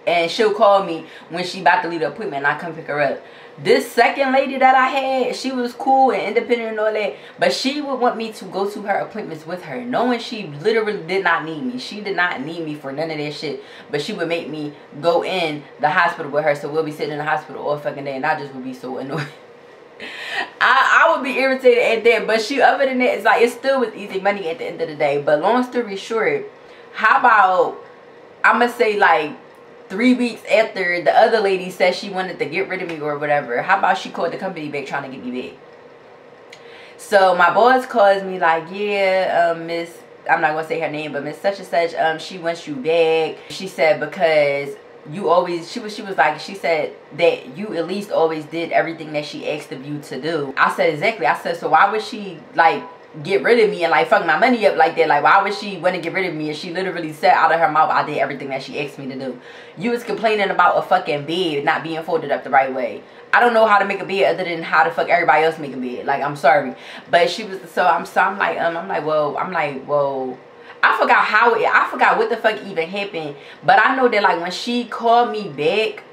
And she'll call me when she about to leave the appointment and I come pick her up. This second lady that I had, she was cool and independent and all that. But she would want me to go to her appointments with her, knowing she literally did not need me. She did not need me for none of that shit. But she would make me go in the hospital with her. So we'll be sitting in the hospital all fucking day. And I just would be so annoyed. I would be irritated at that. But she, other than that, it's like, it still was easy money at the end of the day. But long story short, how about, I'm going to say like, 3 weeks after the other lady said she wanted to get rid of me or whatever, how about she called the company back trying to get me back? So my boss calls me like, yeah, Miss, I'm not going to say her name, but Miss such and such, she wants you back. She said because you always, she said that you at least always did everything that she asked of you to do. I said, exactly. I said, so why would she like get rid of me and like fuck my money up like that? Like, why would she want to get rid of me? And she literally said out of her mouth, I did everything that she asked me to do. You was complaining about a fucking bed not being folded up the right way. I don't know how to make a bed other than how the fuck everybody else make a bed. Like, I'm sorry, but she was, so I'm like, well, I forgot what the fuck even happened. But I know that like when she called me back,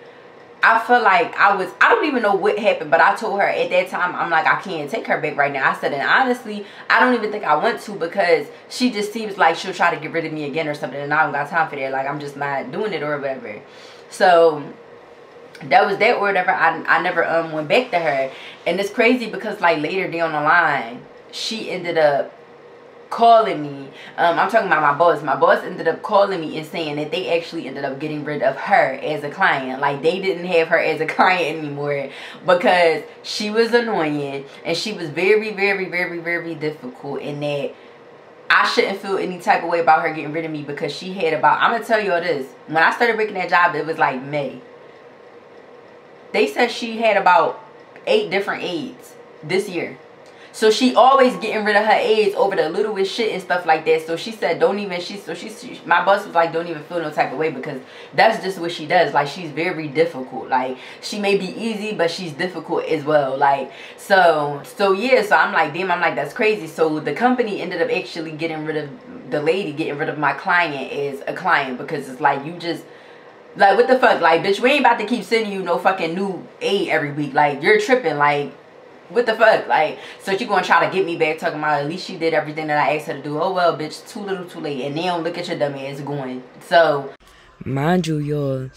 I feel like I don't even know what happened, but I told her at that time, I'm like, I can't take her back right now. I said, and honestly, I don't even think I want to, because she just seems like she'll try to get rid of me again or something, and I don't got time for that. Like, I'm just not doing it or whatever. So that was that or whatever. I never went back to her. And it's crazy because like later down the line, she ended up calling me. I'm talking about my boss. My boss ended up calling me and saying that they actually ended up getting rid of her as a client. Like, they didn't have her as a client anymore because she was annoying and she was very, very, very, very difficult, in that I shouldn't feel any type of way about her getting rid of me, because she had about, I'm gonna tell you all this, when I started working that job, it was like May. They said she had about 8 different aides this year. So she always getting rid of her aides over the littlest shit and stuff like that. So she said, don't even, my boss was like, don't even feel no type of way, because that's just what she does. Like, she's very difficult. Like, she may be easy, but she's difficult as well. Like, so yeah, so I'm like, damn, I'm like, that's crazy. So the company ended up actually getting rid of the lady, getting rid of my client as a client, because it's like, you just, like, what the fuck? Like, bitch, we ain't about to keep sending you no fucking new aid every week. Like, you're tripping. Like, what the fuck? Like, so you gonna try to get me back talking about at least she did everything that I asked her to do. Oh well, bitch, too little too late. And now look at your dumb ass going. So mind you, y'all,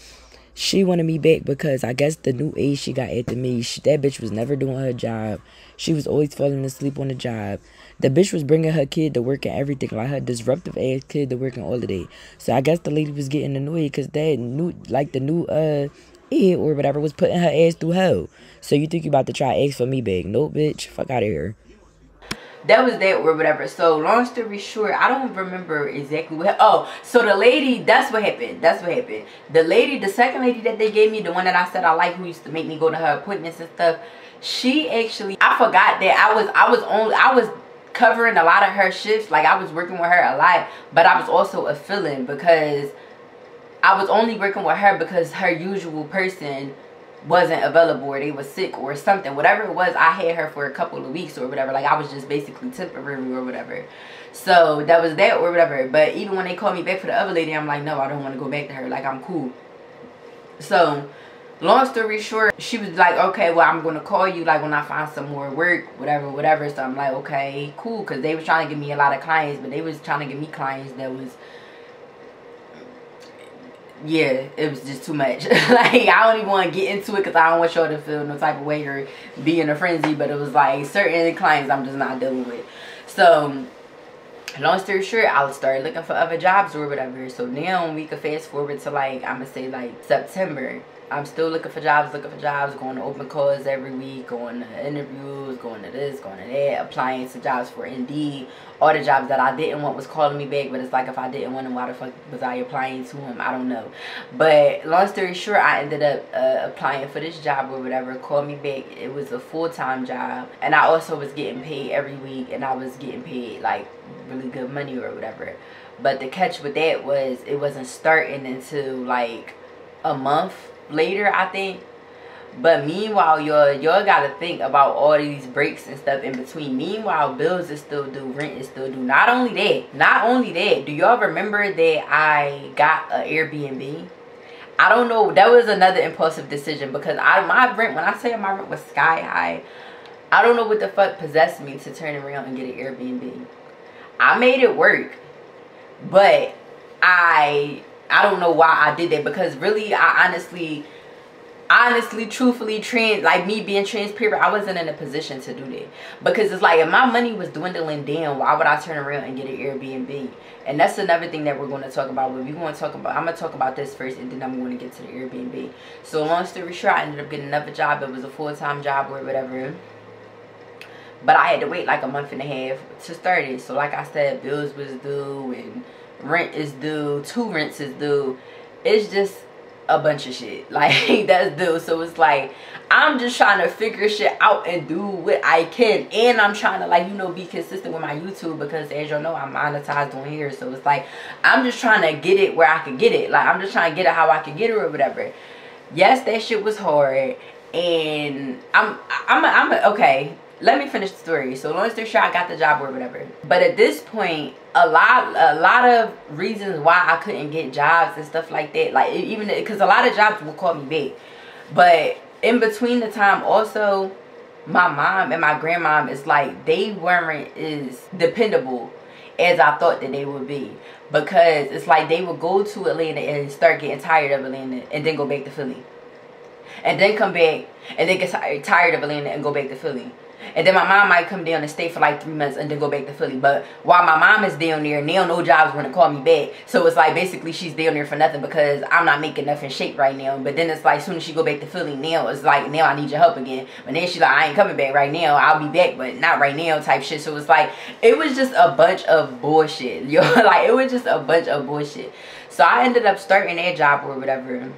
she wanted me back because I guess the new age she got after me, that bitch was never doing her job. She was always falling asleep on the job. The bitch was bringing her kid to work and everything, like her disruptive ass kid to work and all of that. So I guess the lady was getting annoyed because that new, like the new idiot or whatever was putting her ass through hell. So you think you about to try to ask for me back? Nope, bitch. Fuck out of here. That was that or whatever. So long story short, I don't remember exactly what. Oh, so the lady, that's what happened. That's what happened. The lady, the second lady that they gave me, the one that I said I like, who used to make me go to her appointments and stuff. She actually, I forgot that I was covering a lot of her shifts. Like, I was working with her a lot, but I was also a fill-in, because I was only working with her because her usual person wasn't available, or they was sick or something. Whatever it was, I had her for a couple of weeks or whatever. Like, I was just basically temporary or whatever. So that was that or whatever. But even when they called me back for the other lady, I'm like, no, I don't want to go back to her. Like, I'm cool. So long story short, she was like, okay, well, I'm going to call you like when I find some more work, whatever. So I'm like, okay, cool, because they was trying to give me a lot of clients, but they was trying to give me clients that was yeah, it was just too much. Like, I don't even want to get into it because I don't want y'all to feel no type of way or be in a frenzy. But it was like certain clients I'm just not dealing with. So long story short, I started looking for other jobs or whatever. So now we could fast forward to like, I'm gonna say like September. I'm still looking for jobs, going to open calls every week, going to interviews, going to this, going to that, applying to jobs for Indeed. All the jobs that I didn't want was calling me back, but it's like, if I didn't want them, why the fuck was I applying to them? I don't know. But long story short, I ended up applying for this job or whatever. Called me back. It was a full-time job, and I also was getting paid every week, and I was getting paid like really good money or whatever. But the catch with that was it wasn't starting until like a month later, I think. But meanwhile, y'all gotta think about all these breaks and stuff in between. Meanwhile, bills is still due, rent is still due. Not only that, do y'all remember that I got an Airbnb? I don't know, that was another impulsive decision, because my rent, when I say my rent was sky high, I don't know what the fuck possessed me to turn around and get an Airbnb. I made it work, but I don't know why I did that, because really, I honestly, truthfully, like me being transparent, I wasn't in a position to do that. Because it's like, if my money was dwindling down, why would I turn around and get an Airbnb? And that's another thing that we're going to talk about. But I'm going to talk about this first, and then I'm going to get to the Airbnb. So long story short, I ended up getting another job. It was a full-time job or whatever. But I had to wait like a month and a half to start it. So like I said, bills was due, and rent is due, 2 rents is due. It's just a bunch of shit like that's due. So it's like, I'm just trying to figure shit out and do what I can, and I'm trying to, like, you know, be consistent with my YouTube, because as y'all know, I'm monetized on here. So it's like, I'm just trying to get it where I can get it. Like, I'm just trying to get it how I can get it or whatever. Yes, that shit was hard, and I'm okay, let me finish the story. So long story short, I got the job or whatever. But at this point, a lot of reasons why I couldn't get jobs and stuff like that, like, even because a lot of jobs will call me back. But in between the time, also, my mom and my grandmom, is like, they weren't as dependable as I thought that they would be. Because it's like, they would go to Atlanta and start getting tired of Atlanta, and then go back to Philly, and then come back and then get tired of Atlanta and go back to Philly. And then my mom might come down and stay for like 3 months and then go back to Philly. But while my mom is down there, now no jobs want to call me back. So it's like, basically, she's down there for nothing, because I'm not making nothing shape right now. But then it's like, as soon as she go back to Philly, now it's like, now I need your help again. But then she's like, I ain't coming back right now. I'll be back, but not right now type shit. So it's like, it was just a bunch of bullshit. Yo, like, it was just a bunch of bullshit. So I ended up starting that job or whatever.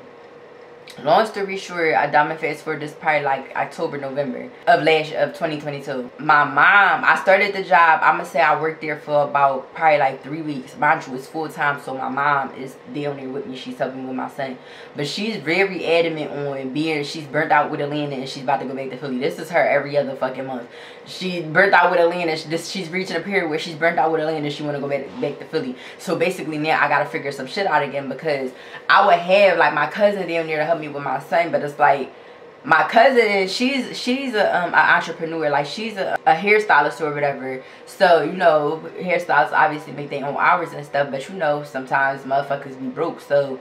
Long story short, I'm gonna fast forward, this probably like October, November of 2022. My mom, I started the job, I'm gonna say I worked there for about probably like 3 weeks. Mind you, it's full time, so my mom is down there with me. She's helping me with my son. But she's very adamant on she's burnt out with Atlanta, and she's about to go back to Philly. This is her every other fucking month. She burnt out with Atlanta. She's reaching a period where she's burnt out with Atlanta, and she wanna go back to Philly. So basically now I gotta figure some shit out again, because I would have like my cousin down there to help me with my son. But it's like, my cousin, she's a an entrepreneur. Like, she's a hairstylist or whatever. So, you know, hairstylists obviously make their own hours and stuff, but you know, sometimes motherfuckers be broke, so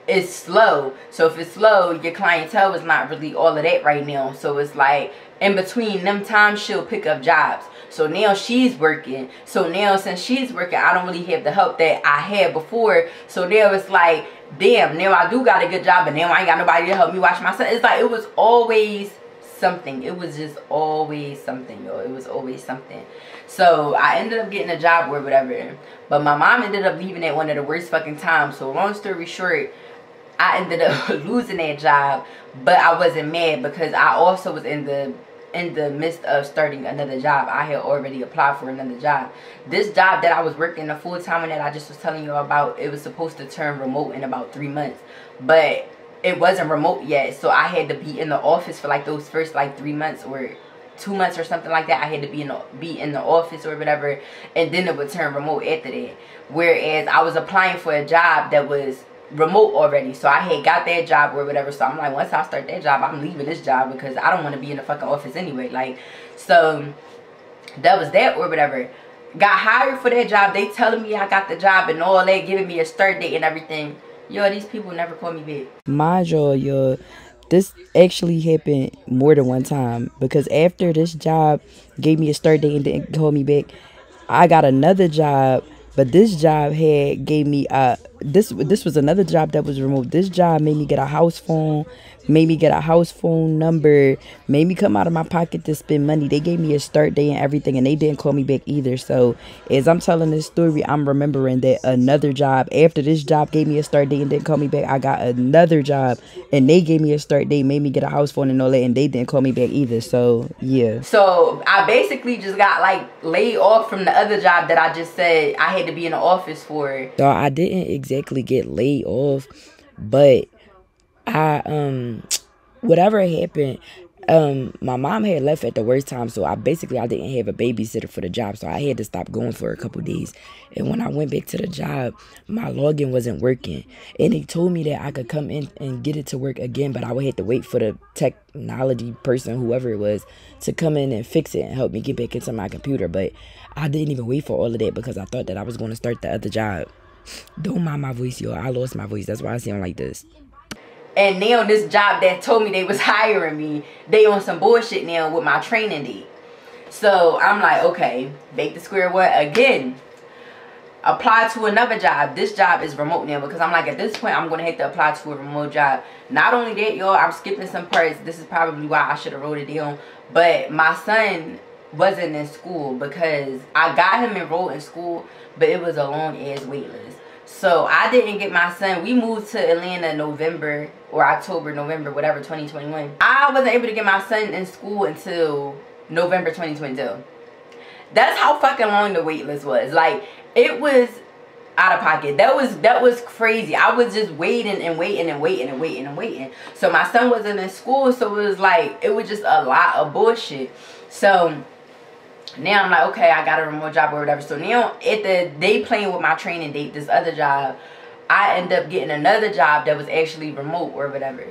it's slow. So if it's slow, your clientele is not really all of that right now. So it's like, in between them times, she'll pick up jobs. So now she's working. So now, since she's working, I don't really have the help that I had before. So now it's like, damn, now I do got a good job, but now I ain't got nobody to help me watch my son. It's like, it was always something. It was just always something, yo. It was always something. So I ended up getting a job or whatever. But my mom ended up leaving at one of the worst fucking times. So long story short, I ended up losing that job. But I wasn't mad, because I also was in the midst of starting another job. I had already applied for another job. This job that I was working the full time that I just was telling you about, it was supposed to turn remote in about 3 months, but it wasn't remote yet. So I had to be in the office for like those first like 3 months or 2 months or something like that. I had to be in the office or whatever, and then it would turn remote after that. Whereas I was applying for a job that was remote already, so I had got that job or whatever. So I'm like, once I start that job, I'm leaving this job, because I don't want to be in the fucking office anyway. Like, so that was that or whatever. Got hired for that job. They telling me I got the job and all that, giving me a start date and everything. Yo, these people never call me back. Mind y'all, this actually happened more than one time because after this job gave me a start date and didn't call me back, I got another job, but this job had gave me this was another job that was removed. This job made me get a house phone, made me get a house phone number, made me come out of my pocket to spend money. They gave me a start date and everything, and they didn't call me back either. So as I'm telling this story, I'm remembering that another job after this job gave me a start date and didn't call me back. I got another job and they gave me a start date, made me get a house phone and all that, and they didn't call me back either. So yeah. So I basically just got like laid off from the other job that I just said I had to be in the office for. So I didn't exactly get laid off, but I whatever happened, my mom had left at the worst time, so I didn't have a babysitter for the job, so I had to stop going for a couple days. And when I went back to the job, my login wasn't working, and they told me that I could come in and get it to work again, but I would have to wait for the technology person, whoever it was, to come in and fix it and help me get back into my computer. But I didn't even wait for all of that because I thought that I was going to start the other job. Don't mind my voice, y'all. I lost my voice. That's why I sound like this. And now this job that told me they was hiring me, they on some bullshit now with my training date. So I'm like, okay, back to square one again. Apply to another job. This job is remote now because I'm like, at this point, I'm going to have to apply to a remote job. Not only that, y'all, I'm skipping some parts. This is probably why I should have wrote it down. But my son wasn't in school because I got him enrolled in school, but it was a long ass wait list. So I didn't get my son. We moved to Atlanta November or October, November, whatever, 2021. I wasn't able to get my son in school until November 2022. That's how fucking long the wait list was. Like, it was out of pocket. That was crazy. I was just waiting and waiting and waiting and waiting and waiting. So my son wasn't in school, so it was like, it was just a lot of bullshit. So now I'm like, okay, I got a remote job or whatever. So now they playing with my training date, this other job, I end up getting another job that was actually remote or whatever.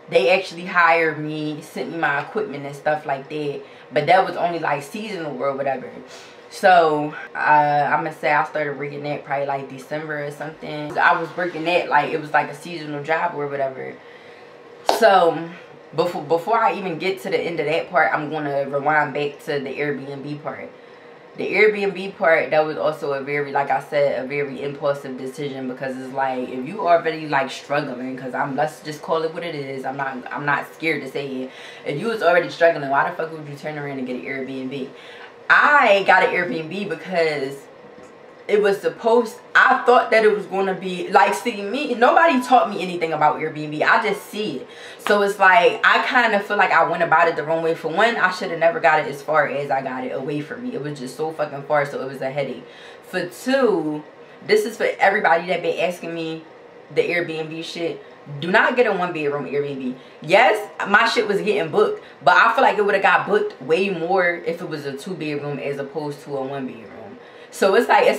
They actually hired me, sent me my equipment and stuff like that. But that was only like seasonal or whatever. So I'm gonna say I started working that probably like December or something. I was working that like it was like a seasonal job or whatever. So before I even get to the end of that part, I'm going to rewind back to the Airbnb part. The Airbnb part, that was also a very, like I said, a very impulsive decision because it's like, if you already like struggling, because let's just call it what it is. I'm not scared to say it. If you was already struggling, why the fuck would you turn around and get an Airbnb? I got an Airbnb because it was supposed, I thought that it was going to be like, see, me, nobody taught me anything about Airbnb. I just see it. So it's like, I kind of feel like I went about it the wrong way. For one, I should have never got it as far as I got it away from me. It was just so fucking far, so it was a headache. For two, this is for everybody that been asking me the Airbnb shit. Do not get a 1-bedroom Airbnb. Yes, my shit was getting booked, but I feel like it would have got booked way more if it was a 2-bedroom as opposed to a 1-bedroom. So it's like, it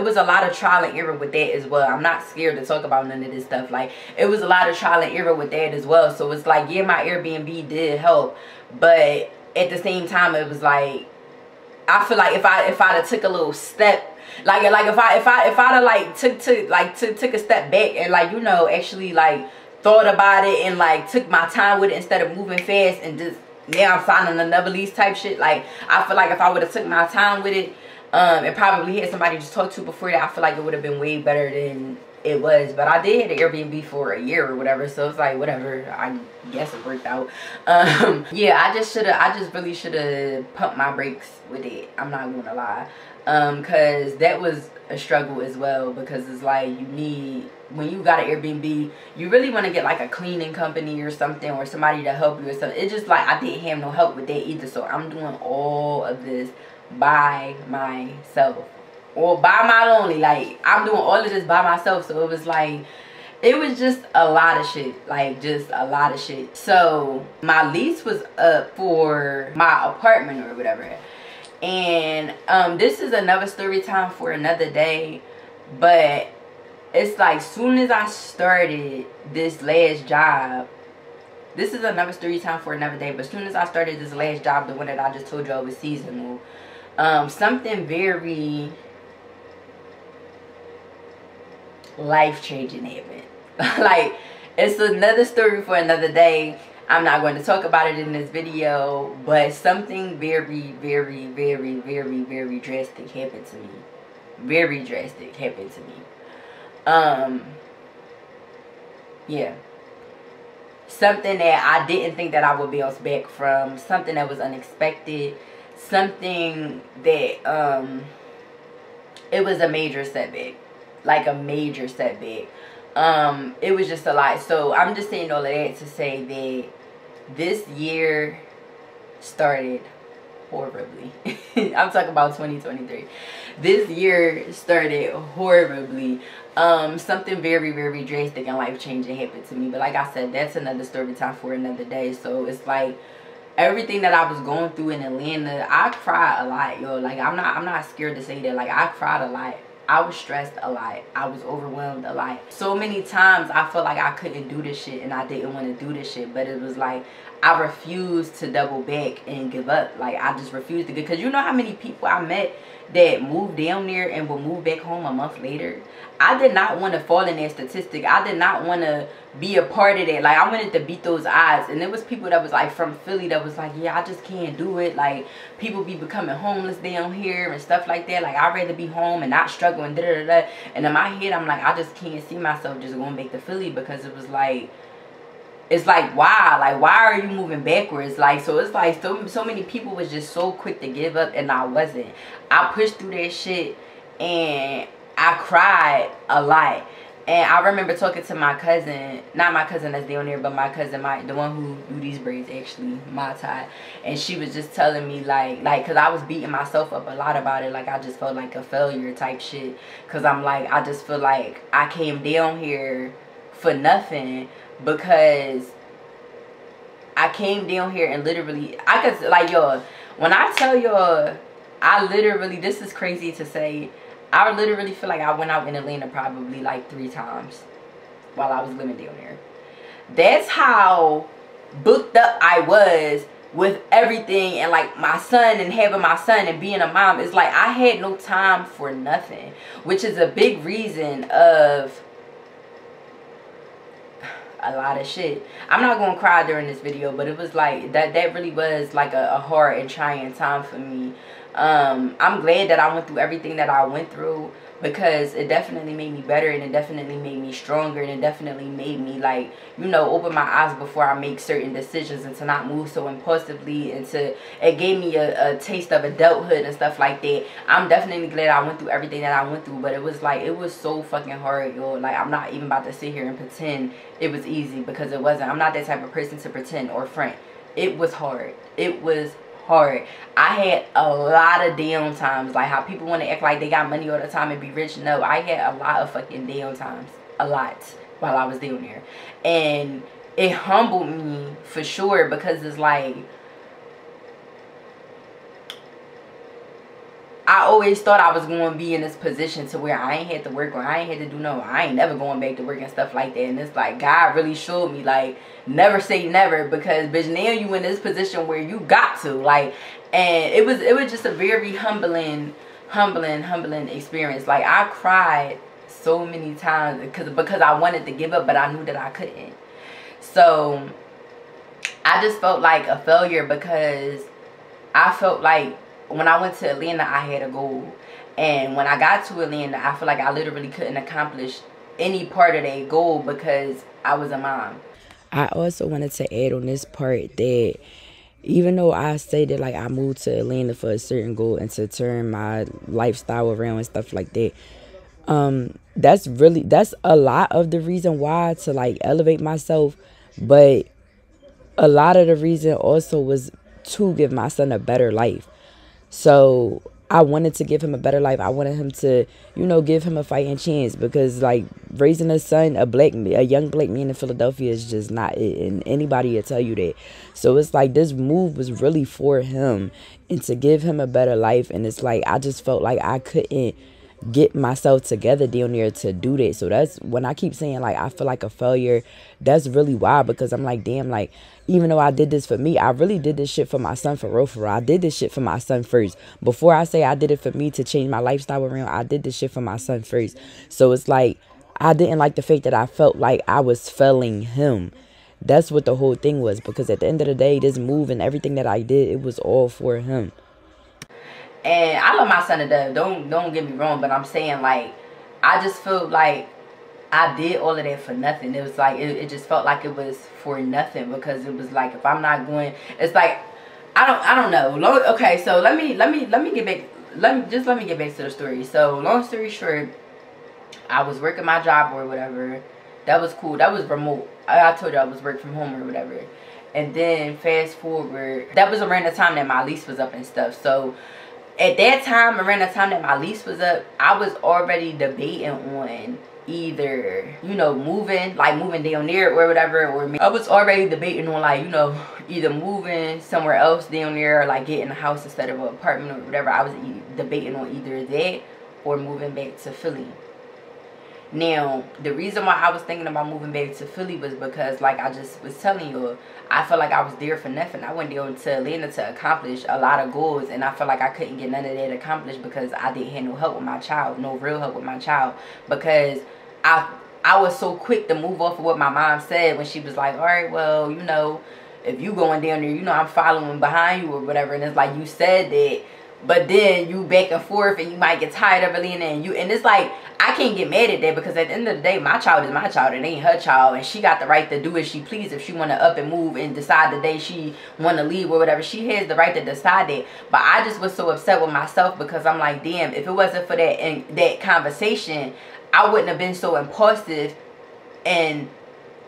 was a lot of trial and error with that as well. I'm not scared to talk about none of this stuff. Like, it was a lot of trial and error with that as well. So it's like, yeah, my Airbnb did help, but at the same time, it was like, I feel like if I'd have took a little step, like if I'd have like took a step back and like, you know, actually like thought about it and like took my time with it instead of moving fast and just now I'm signing another lease type shit. Like, I feel like if I would have took my time with it, and probably had somebody to talk to before that, I feel like it would have been way better than it was. But I did have an Airbnb for a year or whatever, so it's like whatever, I guess it worked out. Yeah, I just really should have pumped my brakes with it, I'm not gonna lie, because that was a struggle as well. Because it's like, when you got an Airbnb, you really want to get like a cleaning company or something, or somebody to help you or something. It's just like, I didn't have no help with that either, so I'm doing all of this by myself, or by my lonely. Like, I'm doing all of this by myself. So it was like, it was just a lot of shit, like just a lot of shit. So my lease was up for my apartment or whatever, and this is another story time for another day. But it's like, soon as I started this last job, this is another story time for another day, but as soon as I started this last job, the one that I just told y'all was seasonal, something very life-changing happened. Like, it's another story for another day. I'm not going to talk about it in this video, but something very, very, very, very, very drastic happened to me. Very drastic happened to me. Yeah. Something that I didn't think that I would bounce back from. Something that was unexpected. Something that, it was a major setback. Like a major setback. It was just a lot. So I'm just saying all of that to say that this year started horribly. I'm talking about 2023. This year started horribly. Something very, very drastic and life-changing happened to me. But like I said, that's another story time for another day. So it's like everything that I was going through in Atlanta, I cried a lot, yo. Like I'm not scared to say that. Like I cried a lot. I was stressed a lot. I was overwhelmed a lot. So many times I felt like I couldn't do this shit and I didn't want to do this shit. But it was like I refused to double back and give up. Like I just refused to get, because you know how many people I met that moved down there and will move back home a month later. I did not want to fall in that statistic. I did not want to be a part of that. Like I wanted to beat those odds. And there was people that was like from Philly that was like, yeah, I just can't do it. Like people be becoming homeless down here and stuff like that. Like I'd rather be home and not struggle and da da da. And in my head I'm like, I just can't see myself just going back to Philly, because it was like, it's like, why? Like, why are you moving backwards? Like, so it's like so many people was just so quick to give up, and I wasn't. I pushed through that shit, and I cried a lot. And I remember talking to my cousin, not my cousin that's down there, but my cousin, the one who do these braids, actually, my tie. And she was just telling me, like, because I was beating myself up a lot about it. Like, I just felt like a failure type shit. Because I'm like, I just feel like I came down here for nothing. Because I came down here and literally, I could, like, yo, when I tell y'all, I literally, this is crazy to say, I literally feel like I went out in Atlanta probably like 3 times while I was living down there. That's how booked up I was with everything, and like my son and having my son and being a mom. It's like I had no time for nothing, which is a big reason of a lot of shit. I'm not gonna cry during this video, but it was like that really was like a hard and trying time for me. I'm glad that I went through everything that I went through, because it definitely made me better, and it definitely made me stronger, and it definitely made me, like, you know, open my eyes before I make certain decisions, and to not move so impulsively, and it gave me a taste of adulthood and stuff like that. I'm definitely glad I went through everything that I went through, but it was like, it was so fucking hard, yo. Like, I'm not even about to sit here and pretend it was easy, because it wasn't. I'm not that type of person to pretend or front. It was hard. It was hard. I had a lot of down times. Like how people want to act like they got money all the time and be rich. No, I had a lot of fucking down times. A lot. While I was down there. And it humbled me for sure, because it's like, I always thought I was going to be in this position to where I ain't had to work, or I ain't had to do no, I ain't never going back to work and stuff like that. And it's like, God really showed me, like, never say never, because bitch, now you in this position where you got to, like. And it was just a very humbling experience. Like, I cried so many times because I wanted to give up, but I knew that I couldn't. So I just felt like a failure, because I felt like when I went to Atlanta, I had a goal. And when I got to Atlanta, I feel like I literally couldn't accomplish any part of that goal because I was a mom. I also wanted to add on this part that even though I stated like I moved to Atlanta for a certain goal and to turn my lifestyle around and stuff like that, that's a lot of the reason why, to like elevate myself. But a lot of the reason also was to give my son a better life. So I wanted to give him a better life. I wanted him to, you know, give him a fighting chance, because like raising a son, a young black man in Philadelphia is just not it, and anybody will tell you that. So it's like this move was really for him and to give him a better life. And it's like I just felt like I couldn't get myself together down there to do that. So that's when I keep saying like I feel like a failure. That's really why, because I'm like, damn, like even though I did this for me, I really did this shit for my son, for real. I did this shit for my son first. Before I say I did it for me to change my lifestyle around, I did this shit for my son first. So it's like I didn't like the fact that I felt like I was failing him. That's what the whole thing was, because at the end of the day, this move and everything that I did, it was all for him. And I love my son to death. Don't get me wrong, but I'm saying, like, I just feel like I did all of that for nothing. It was like it just felt like it was for nothing, because it was like, if I'm not going, it's like I don't know. Okay, so let me get back. Let me get back to the story. So long story short, I was working my job or whatever. That was cool. That was remote. I told you I was working from home or whatever. And then fast forward, that was around the time that my lease was up and stuff. So at that time, around the time that my lease was up, I was already debating on either, you know, moving down there or whatever, or I was already debating on, like, you know, either moving somewhere else down there, or like getting a house instead of an apartment or whatever. I was debating on either that or moving back to Philly. Now, the reason why I was thinking about moving back to Philly was because, like I just was telling you, I felt like I was there for nothing. I went there to Atlanta to accomplish a lot of goals, and I felt like I couldn't get none of that accomplished because I didn't have no help with my child, no real help with my child, because I was so quick to move off of what my mom said when she was like, all right, well, you know, if you going down there, you know, I'm following behind you or whatever. And it's like, you said that, but then you back and forth, and you might get tired of it, and it's like, I can't get mad at that, because at the end of the day, my child is my child. It ain't her child, and she got the right to do as she please. If she want to up and move and decide the day she want to leave or whatever, she has the right to decide that. But I just was so upset with myself, because I'm like, damn, if it wasn't for that and that conversation, I wouldn't have been so impulsive and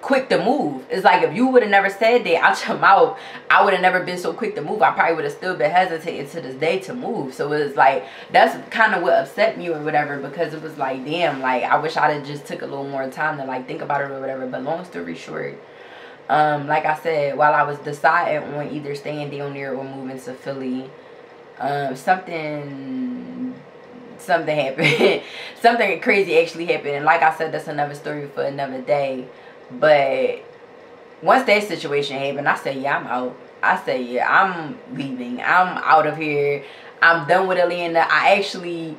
quick to move. It's like, if you would have never said that out your mouth, I would have never been so quick to move. I probably would have still been hesitating to this day to move. So it's like, that's kind of what upset me or whatever, because it was like, damn, like, I wish I'd have just took a little more time to, like, think about it or whatever. But long story short, like I said, while I was deciding on either staying down there or moving to Philly, something happened. Something crazy actually happened, and like I said, that's another story for another day. But once that situation happened, I said, yeah, I'm out. I said, yeah, I'm leaving. I'm out of here. I'm done with Atlanta. I actually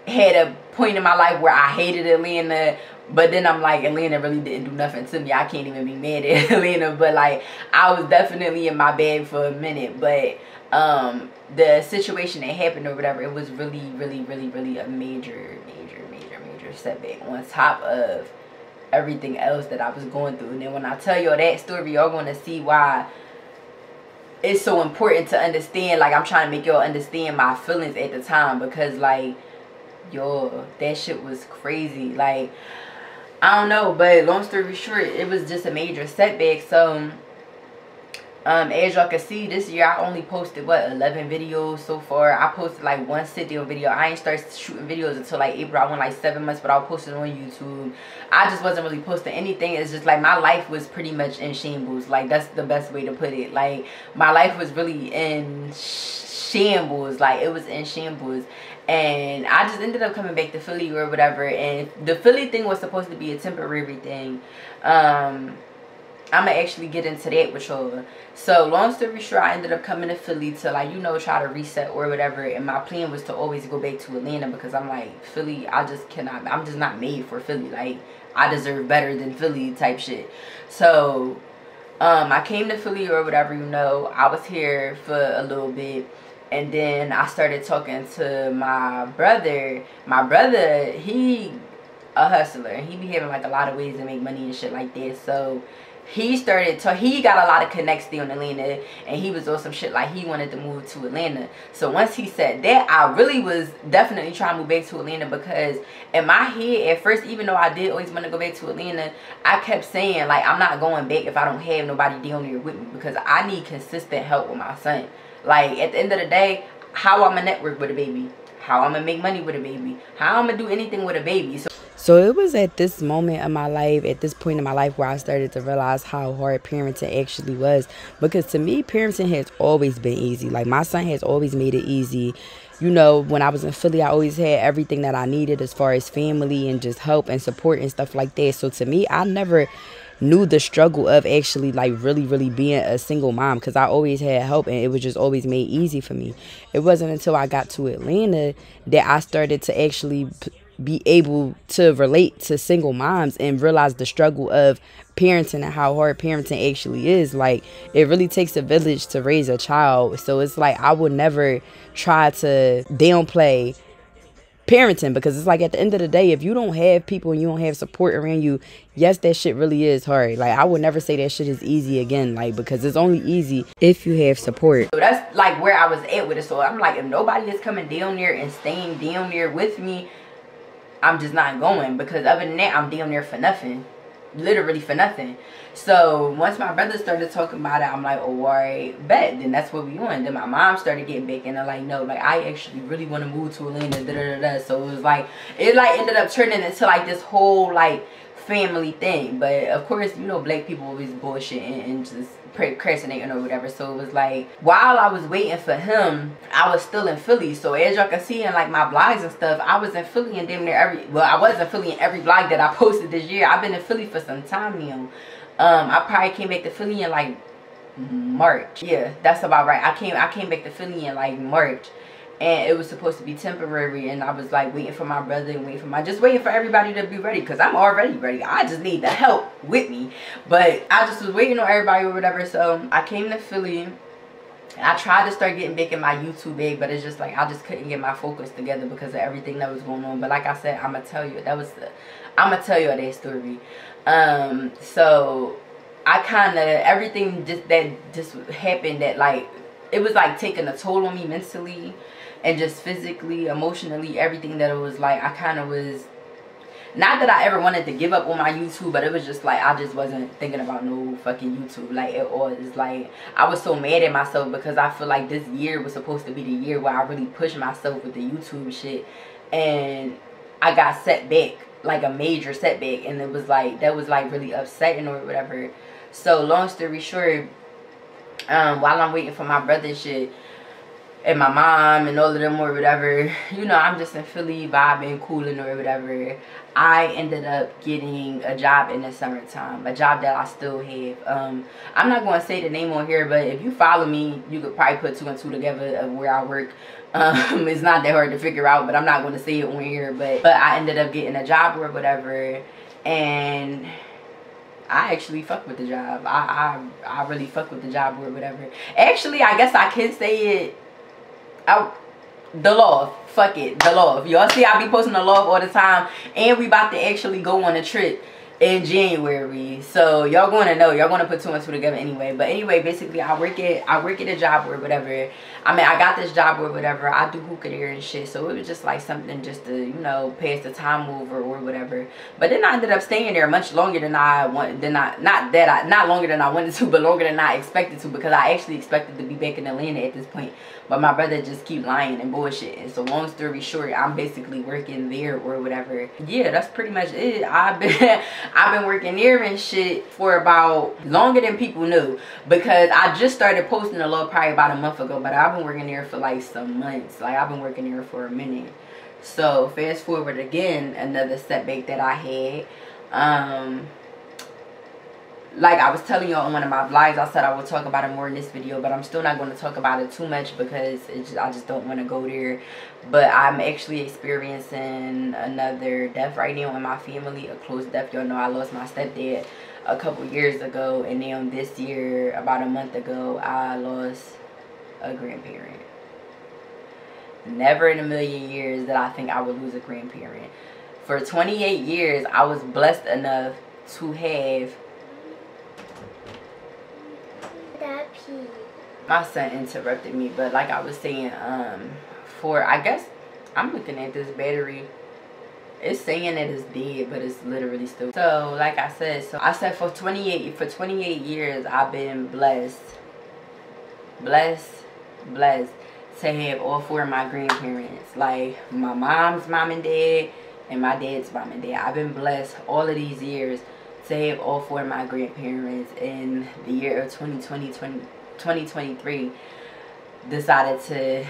had a point in my life where I hated Atlanta, but then I'm like, Atlanta really didn't do nothing to me. I can't even be mad at Atlanta, but like, I was definitely in my bag for a minute. But the situation that happened or whatever, it was really a major setback on top of everything else that I was going through. And then when I tell y'all that story, y'all gonna see why it's so important to understand. Like, I'm trying to make y'all understand my feelings at the time, because like, yo, that shit was crazy. Like, I don't know, but long story short, it was just a major setback. So as y'all can see, this year I only posted, what, 11 videos so far. I posted like one sit-down video. I ain't started shooting videos until like April. I went like 7 months, but I was posting on YouTube. I just wasn't really posting anything. It's just like, my life was pretty much in shambles. Like, that's the best way to put it. Like, my life was really in shambles. Like, it was in shambles. And I just ended up coming back to Philly or whatever. And the Philly thing was supposed to be a temporary thing. I'm gonna actually get into that with y'all. So long story short, I ended up coming to Philly to, like, you know, try to reset or whatever. And my plan was to always go back to Atlanta, because I'm like, Philly, I just cannot, I'm just not made for Philly. Like, I deserve better than Philly type shit. So I came to Philly or whatever, you know. I was here for a little bit, and then I started talking to my brother. My brother, he a hustler, and he be having like a lot of ways to make money and shit like that. So he started to, he got a lot of connects in Atlanta, and he was on some shit like he wanted to move to Atlanta. So once he said that, I really was definitely trying to move back to Atlanta, because in my head at first, even though I did always want to go back to Atlanta, I kept saying, like, I'm not going back if I don't have nobody down there with me, because I need consistent help with my son. Like, at the end of the day, how I'm gonna network with a baby, how I'm gonna make money with a baby, how I'm gonna do anything with a baby. So it was at this moment in my life, at this point in my life, where I started to realize how hard parenting actually was. Because to me, parenting has always been easy. Like, my son has always made it easy. You know, when I was in Philly, I always had everything that I needed as far as family and just help and support and stuff like that. So to me, I never knew the struggle of actually, like, really being a single mom, because I always had help, and it was just always made easy for me. It wasn't until I got to Atlanta that I started to actually be able to relate to single moms and realize the struggle of parenting and how hard parenting actually is. Like, it really takes a village to raise a child. So it's like, I would never try to downplay parenting, because it's like, at the end of the day, if you don't have people and you don't have support around you, yes, that shit really is hard. Like, I would never say that shit is easy again, like, because it's only easy if you have support. So that's like where I was at with it. So I'm like, if nobody is coming down there and staying down there with me, I'm just not going, because other than that, I'm down there for nothing, literally for nothing. So once my brother started talking about it, I'm like, oh, alright, bet, then that's what we on. Then my mom started getting back, and they're like, no, like, I actually really want to move to Atlanta, da da da da. So it was like, it like ended up turning into like this whole like family thing. But of course, you know, black people always bullshit and just procrastinating or whatever. So it was like, while I was waiting for him, I was still in Philly. So as y'all can see in like my vlogs and stuff, I was in Philly and damn near I was in Philly in every vlog that I posted this year. I've been in Philly for some time now. I probably came back to Philly in like March. Yeah, that's about right. I came back to Philly in like March, and it was supposed to be temporary, and I was like waiting for my brother and waiting for everybody to be ready, because I'm already ready. I just need the help with me. But I just was waiting on everybody or whatever. So I came to Philly. I tried to start getting back in my YouTube bag, but it's just like, I just couldn't get my focus together because of everything that was going on. But like I said, I'm gonna tell you that story. So I kind of, everything just happened that like, it was like taking a toll on me mentally and just physically, emotionally, everything. That it was like, I kind of was, not that I ever wanted to give up on my YouTube, but it was just like, I just wasn't thinking about no fucking YouTube like at all. It's like, I was so mad at myself, because I feel like this year was supposed to be the year where I really pushed myself with the YouTube shit, and I got set back, like a major setback, and it was like, that was like really upsetting or whatever. So long story short, while I'm waiting for my brother and shit, and my mom and all of them or whatever, you know, I'm just in Philly vibing, cooling or whatever, I ended up getting a job in the summertime, a job that I still have. I'm not going to say the name on here, but if you follow me, you could probably put 2 and 2 together of where I work. It's not that hard to figure out, but I'm not going to say it on here. But I ended up getting a job or whatever, and I actually fuck with the job. I really fuck with the job or whatever. Actually, I guess I can say it out. The loft, fuck it, the loft. Y'all see I be posting the loft all the time, and we about to actually go on a trip in January, so y'all going to know, y'all going to put 2 and 2 together anyway. But anyway, basically I work at a job or whatever. I mean, I got this job or whatever. I do hookah there and shit, so it was just like something just to, you know, pass the time over or whatever. But then I ended up staying there much longer than I want, not longer than I wanted to, but longer than I expected to, because I actually expected to be back in Atlanta at this point. But my brother just keep lying and bullshit. And so long story short, I'm basically working there or whatever. Yeah, that's pretty much it. I've been working there and shit for about longer than people knew, because I just started posting a little probably about a month ago, but I've been working there for like some months. Like, I've been working there for a minute. So fast forward again, another setback that I had. Like I was telling y'all on one of my vlogs, I said I would talk about it more in this video, but I'm still not going to talk about it too much, because I just don't want to go there. But I'm actually experiencing another death right now in my family, a close death. Y'all know I lost my stepdad a couple years ago, and now this year, about a month ago, I lost a grandparent. Never in a million years did I think I would lose a grandparent. For 28 years, I was blessed enough to have... My son interrupted me, but like I was saying, I guess I'm looking at this battery. It's saying that it's dead, but it's literally still. So like I said, for 28 years I've been blessed to have all 4 of my grandparents, like my mom's mom and dad and my dad's mom and dad. I've been blessed all of these years to have all 4 of my grandparents. In the year of 2023 decided to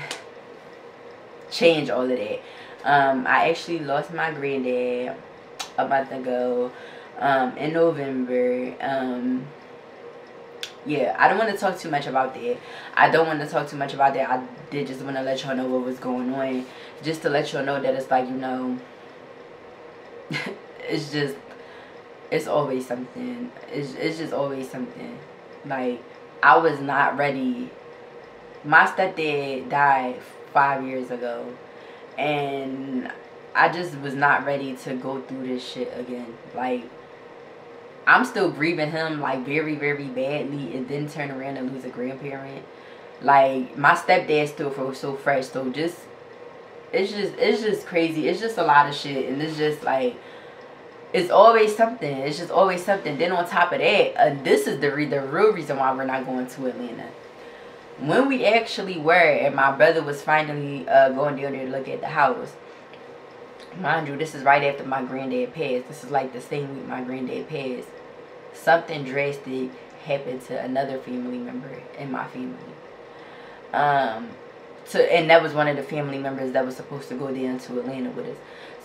change all of that. I actually lost my granddad a month ago, in November. Yeah, I don't want to talk too much about that. I did just want to let y'all know what was going on, just to let y'all know that it's like, you know, it's just, it's always something. It's just always something. Like, I was not ready. My stepdad died 5 years ago, and I just was not ready to go through this shit again. Like, I'm still grieving him, like, very, very badly, and then turn around and lose a grandparent. Like, my stepdad still feels so fresh. So just, it's just crazy. It's just a lot of shit, and it's just like, it's always something. It's just always something. Then on top of that, this is the real reason why we're not going to Atlanta. When we actually were, and my brother was finally going down there to look at the house. Mind you, this is right after my granddad passed. This is like the same week my granddad passed. Something drastic happened to another family member in my family. And that was one of the family members that was supposed to go down to Atlanta with us.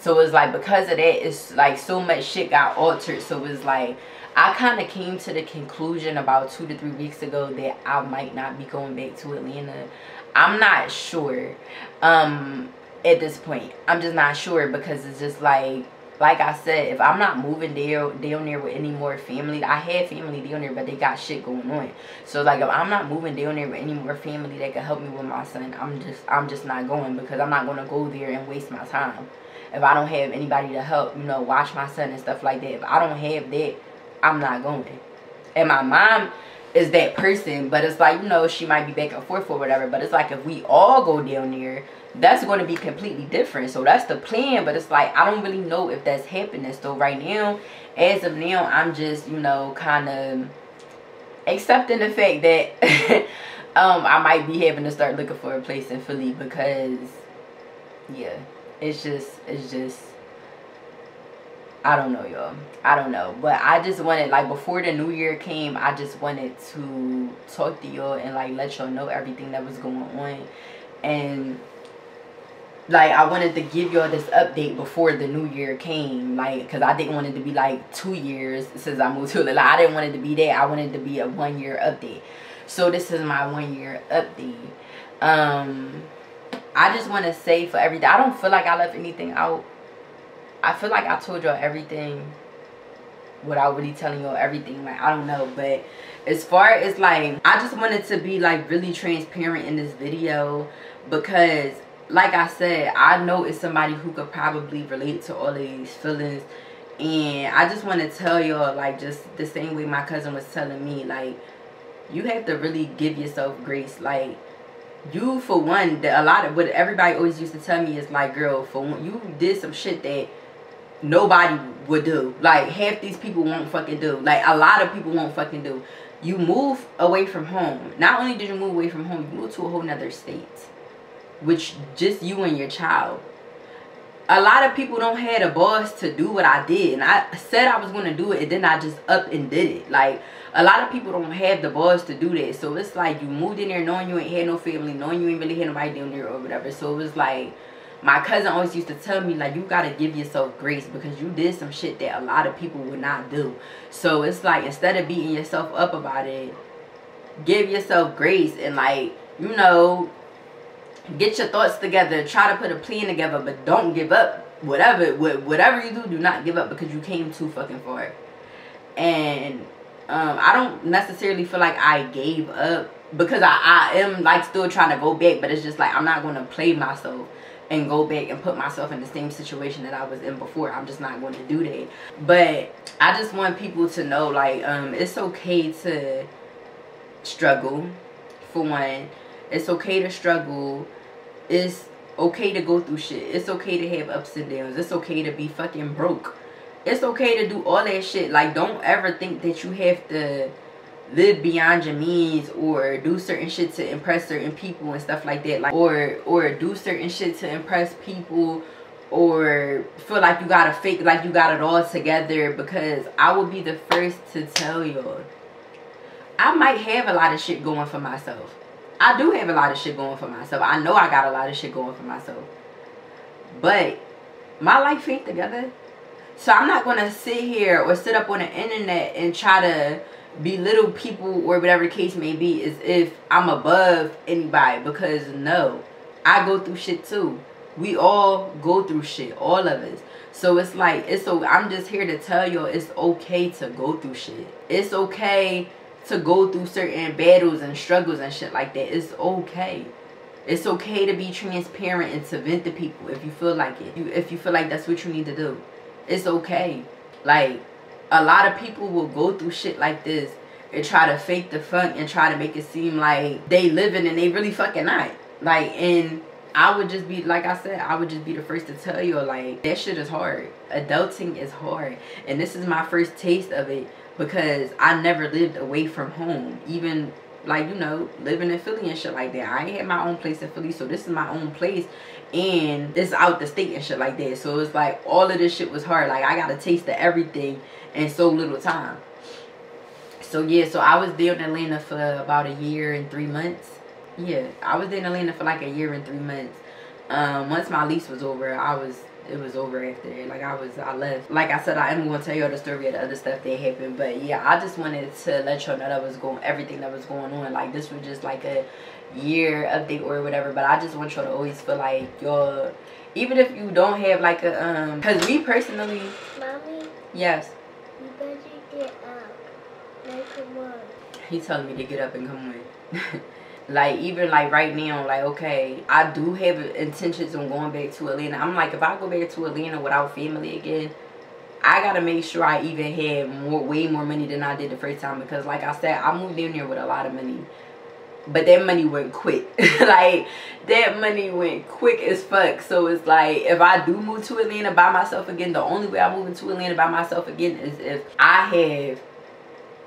So it's like, because of that, it's like so much shit got altered. So it's like, I kind of came to the conclusion about 2 to 3 weeks ago that I might not be going back to Atlanta. I'm not sure at this point. I'm just not sure, because it's just like I said, if I'm not moving down there with any more family, I had family down there, but they got shit going on. So like, if I'm not moving down there with any more family that can help me with my son, I'm just not going, because I'm not going to go there and waste my time. If I don't have anybody to help, you know, watch my son and stuff like that, if I don't have that, I'm not going. And my mom is that person, but it's like, you know, she might be back and forth or whatever, but it's like, if we all go down there, that's going to be completely different. So that's the plan, but it's like, I don't really know if that's happening. So right now, as of now, I'm just, you know, kind of accepting the fact that I might be having to start looking for a place in Philly, because yeah, it's just I don't know, y'all. I don't know. But I just wanted, like, before the new year came, I just wanted to talk to y'all and, like, let y'all know everything that was going on. And, like, I wanted to give y'all this update before the new year came. Like, because I didn't want it to be, like, 2 years since I moved to Atlanta. Like, I didn't want it to be that. I wanted it to be a 1 year update. So, this is my 1 year update. I just want to say for everything, I don't feel like I left anything out. I feel like I told y'all everything without really telling y'all everything. Like, I don't know. But as far as, like, I just wanted to be, like, really transparent in this video, because, like I said, I know it's somebody who could probably relate to all of these feelings. And I just want to tell y'all, like, just the same way my cousin was telling me, like, you have to really give yourself grace. Like, you, for one, a lot of what everybody always used to tell me is, like, girl, for one, you did some shit that nobody would do. Like, half these people won't fucking do. Like, a lot of people won't fucking do. You move away from home. Not only did you move away from home, you moved to a whole nother state, which just you and your child. A lot of people don't have a boss to do what I did, and I said I was going to do it, and then I just up and did it. Like, a lot of people don't have the boss to do that. So it's like, you moved in there knowing you ain't had no family, knowing you ain't really had nobody down there or whatever. So it was like, my cousin always used to tell me, like, you gotta give yourself grace, because you did some shit that a lot of people would not do. So it's like, instead of beating yourself up about it, give yourself grace and, like, you know, get your thoughts together, try to put a plan together, but don't give up. Whatever you do not give up, because you came too fucking far. And I don't necessarily feel like I gave up, because I am, like, still trying to go back, but it's just like, I'm not going to play myself and go back and put myself in the same situation that I was in before. I'm just not going to do that. But I just want people to know, like, it's okay to struggle, for one. It's okay to struggle. It's okay to go through shit. It's okay to have ups and downs. It's okay to be fucking broke. It's okay to do all that shit. Like, don't ever think that you have to live beyond your means or do certain shit to impress certain people and stuff like that. Like, or do certain shit to impress people, or feel like you gotta fake like you got it all together. Because I will be the first to tell y'all, I might have a lot of shit going for myself. I do have a lot of shit going for myself. I know I got a lot of shit going for myself. But my life ain't together. So I'm not going to sit here or sit up on the internet and try to belittle people or whatever the case may be as if I'm above anybody. Because no, I go through shit too. We all go through shit. All of us. So it's like, I'm just here to tell y'all it's okay to go through shit. It's okay to go through certain battles and struggles and shit like that. It's okay. It's okay to be transparent and to vent to people if you feel like it. If you feel like that's what you need to do. It's okay. Like, a lot of people will go through shit like this and try to fake the funk and try to make it seem like they living and they really fucking not. Like, and I would just be, like I said, I would just be the first to tell you, like, that shit is hard. Adulting is hard. And this is my first taste of it because I never lived away from home. Even, like, you know, living in Philly and shit like that. I ain't had my own place in Philly, so this is my own place. And it's out the state and shit like that. So it's like, all of this shit was hard. Like, I got a taste of everything in so little time. So, yeah, so I was there in Atlanta for about a year and 3 months. Yeah, I was in Atlanta for like a year and 3 months. Once my lease was over, it was over after. Like, I left. Like I said, I am going to tell you the story of the other stuff that happened. But yeah, I just wanted to let y'all know that was everything that was going on. Like, this was just like a year update or whatever. But I just want y'all to always feel like y'all, even if you don't have like a, because me personally. Mommy? Yes? You better get up. Like, come on. He's telling me to get up and come on. Like, even like right now, like, okay, I do have intentions on going back to Atlanta. I'm like, if I go back to Atlanta without family again, I gotta make sure I even have way more money than I did the first time. Because like I said, I moved in here with a lot of money, but that money went quick. Like, that money went quick as fuck. So it's like, if I do move to Atlanta by myself again, the only way I'm moving to Atlanta by myself again is if I have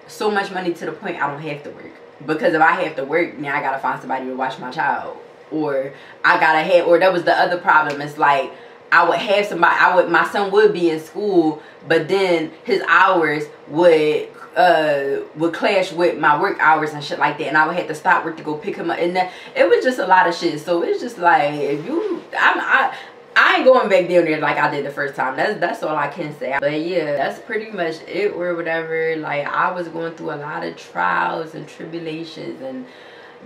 so much money to the point I don't have to work. Because if I have to work, now I gotta find somebody to watch my child. Or I gotta have, or that was the other problem. It's like, I would have somebody, my son would be in school, but then his hours would clash with my work hours and shit like that. And I would have to stop work to go pick him up. And it was just a lot of shit. So it's just like, if you, I ain't going back down there like I did the first time. That's all I can say. But yeah, that's pretty much it or whatever. Like, I was going through a lot of trials and tribulations and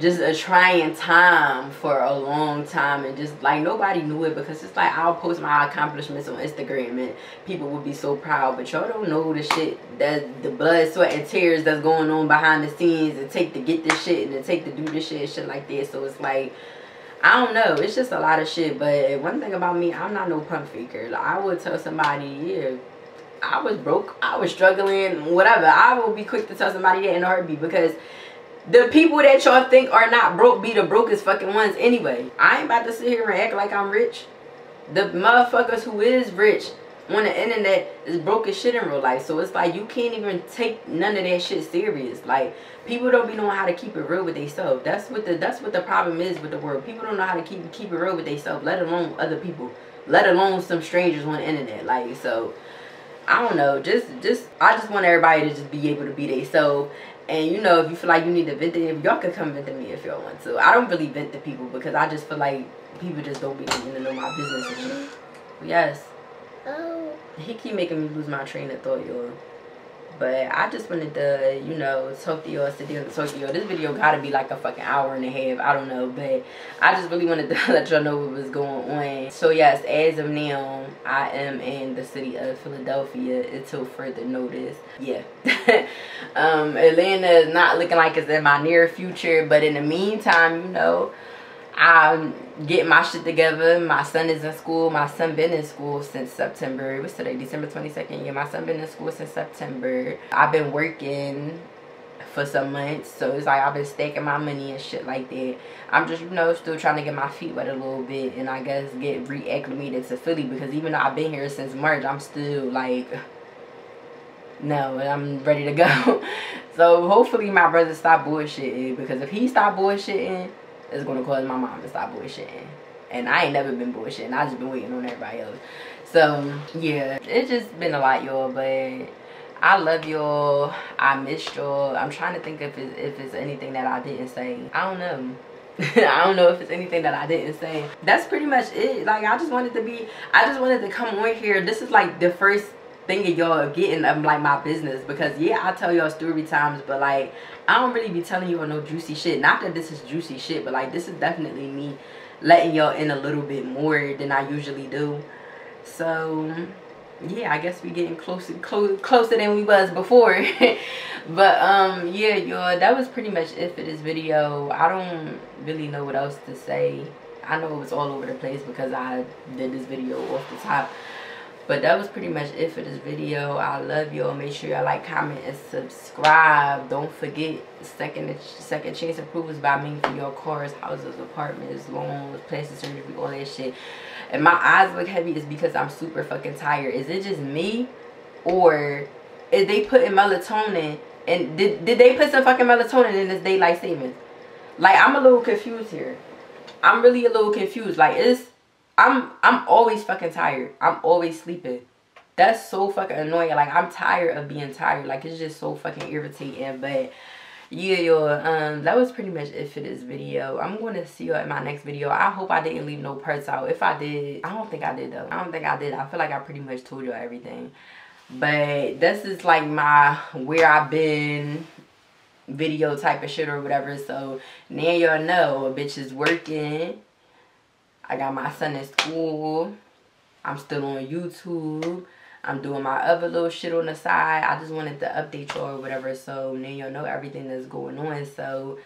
just a trying time for a long time. And just like, nobody knew it because it's like, I'll post my accomplishments on Instagram and people will be so proud. But y'all don't know the shit, that the blood, sweat, and tears that's going on behind the scenes and take to get this shit and it take to do this shit and shit like that. So it's like, I don't know. It's just a lot of shit. But one thing about me, I'm not no pump faker. Like, I would tell somebody, yeah, I was broke, I was struggling, whatever. I will be quick to tell somebody that in a heartbeat because the people that y'all think are not broke be the brokest fucking ones anyway. I ain't about to sit here and act like I'm rich. The motherfuckers who is rich on the internet is broke as shit in real life. So it's like, you can't even take none of that shit serious. Like, people don't be knowing how to keep it real with themselves. That's what the problem is with the world. People don't know how to keep it real with themselves, let alone other people, let alone some strangers on the internet. Like, so I don't know, I just want everybody to just be able to be themselves. And you know, if you feel like you need to vent to them, y'all can come vent to me if y'all want to. I don't really vent to people because I just feel like people just don't be needing to know my business and shit. Yes. Oh. He keep making me lose my train of thought, y'all. But I just wanted to, you know, talk to y'all, sit down and talk to y'all. This video gotta be like a fucking hour and a half. I don't know. But I just really wanted to let y'all know what was going on. So yes, as of now, I am in the city of Philadelphia until further notice. Yeah. Atlanta is not looking like it's in my near future. But in the meantime, you know, I'm getting my shit together. My son is in school. My son been in school since September. What's today? December 22nd. Yeah, my son been in school since September. I've been working for some months. So it's like I've been stacking my money and shit like that. I'm just, you know, still trying to get my feet wet a little bit. And I guess get reacclimated to Philly. Because even though I've been here since March, I'm still like, no, I'm ready to go. So hopefully my brother stop bullshitting. Because if he stop bullshitting, it's going to cause my mom to stop bullshitting. And I ain't never been bullshitting. I just been waiting on everybody else. So, yeah. It's just been a lot, y'all. But I love y'all. I missed y'all. I'm trying to think if it's anything that I didn't say. I don't know. I don't know if it's anything that I didn't say. That's pretty much it. Like, I just wanted to come on here. This is like the first thing of y'all getting of like my business. Because, yeah, I tell y'all story times. But, like, I don't really be telling you no juicy shit. Not that this is juicy shit, but like, this is definitely me letting y'all in a little bit more than I usually do. So yeah, I guess we getting closer than we was before. But yeah, y'all, that was pretty much it for this video. I don't really know what else to say. I know it was all over the place because I did this video off the top. But that was pretty much it for this video. I love y'all. Make sure y'all like, comment, and subscribe. Don't forget second chance approvals by me for your cars, houses, apartments, loans, plastic surgery, all that shit. And my eyes look heavy is because I'm super fucking tired. Is it just me, or is they putting melatonin? And did they put some fucking melatonin in this daylight savings? Like, I'm a little confused here. I'm really a little confused. Like, I'm always fucking tired. I'm always sleeping. That's so fucking annoying. Like, I'm tired of being tired. Like, it's just so fucking irritating. But yeah, y'all, that was pretty much it for this video. I'm going to see y'all in my next video. I hope I didn't leave no parts out. If I did, I don't think I did though. I don't think I did. I feel like I pretty much told y'all everything. But this is like my where I've been video type of shit or whatever. So now y'all know a bitch is working. I got my son in school. I'm still on YouTube. I'm doing my other little shit on the side. I just wanted to update y'all or whatever. So now y'all know everything that's going on. So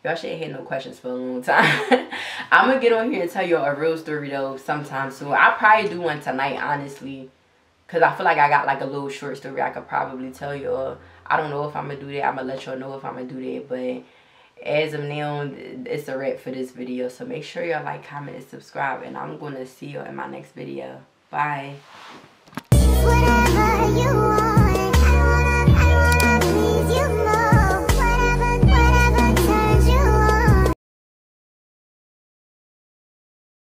y'all shouldn't have no questions for a long time. I'm going to get on here and tell y'all a real story though sometime soon. I'll probably do one tonight, honestly. Because I feel like I got like a little short story I could probably tell y'all. I don't know if I'm going to do that. I'm going to let y'all know if I'm going to do that. But as of now, it's a wrap for this video. So make sure y'all like, comment, and subscribe. And I'm going to see y'all in my next video. Bye. Whatever you want.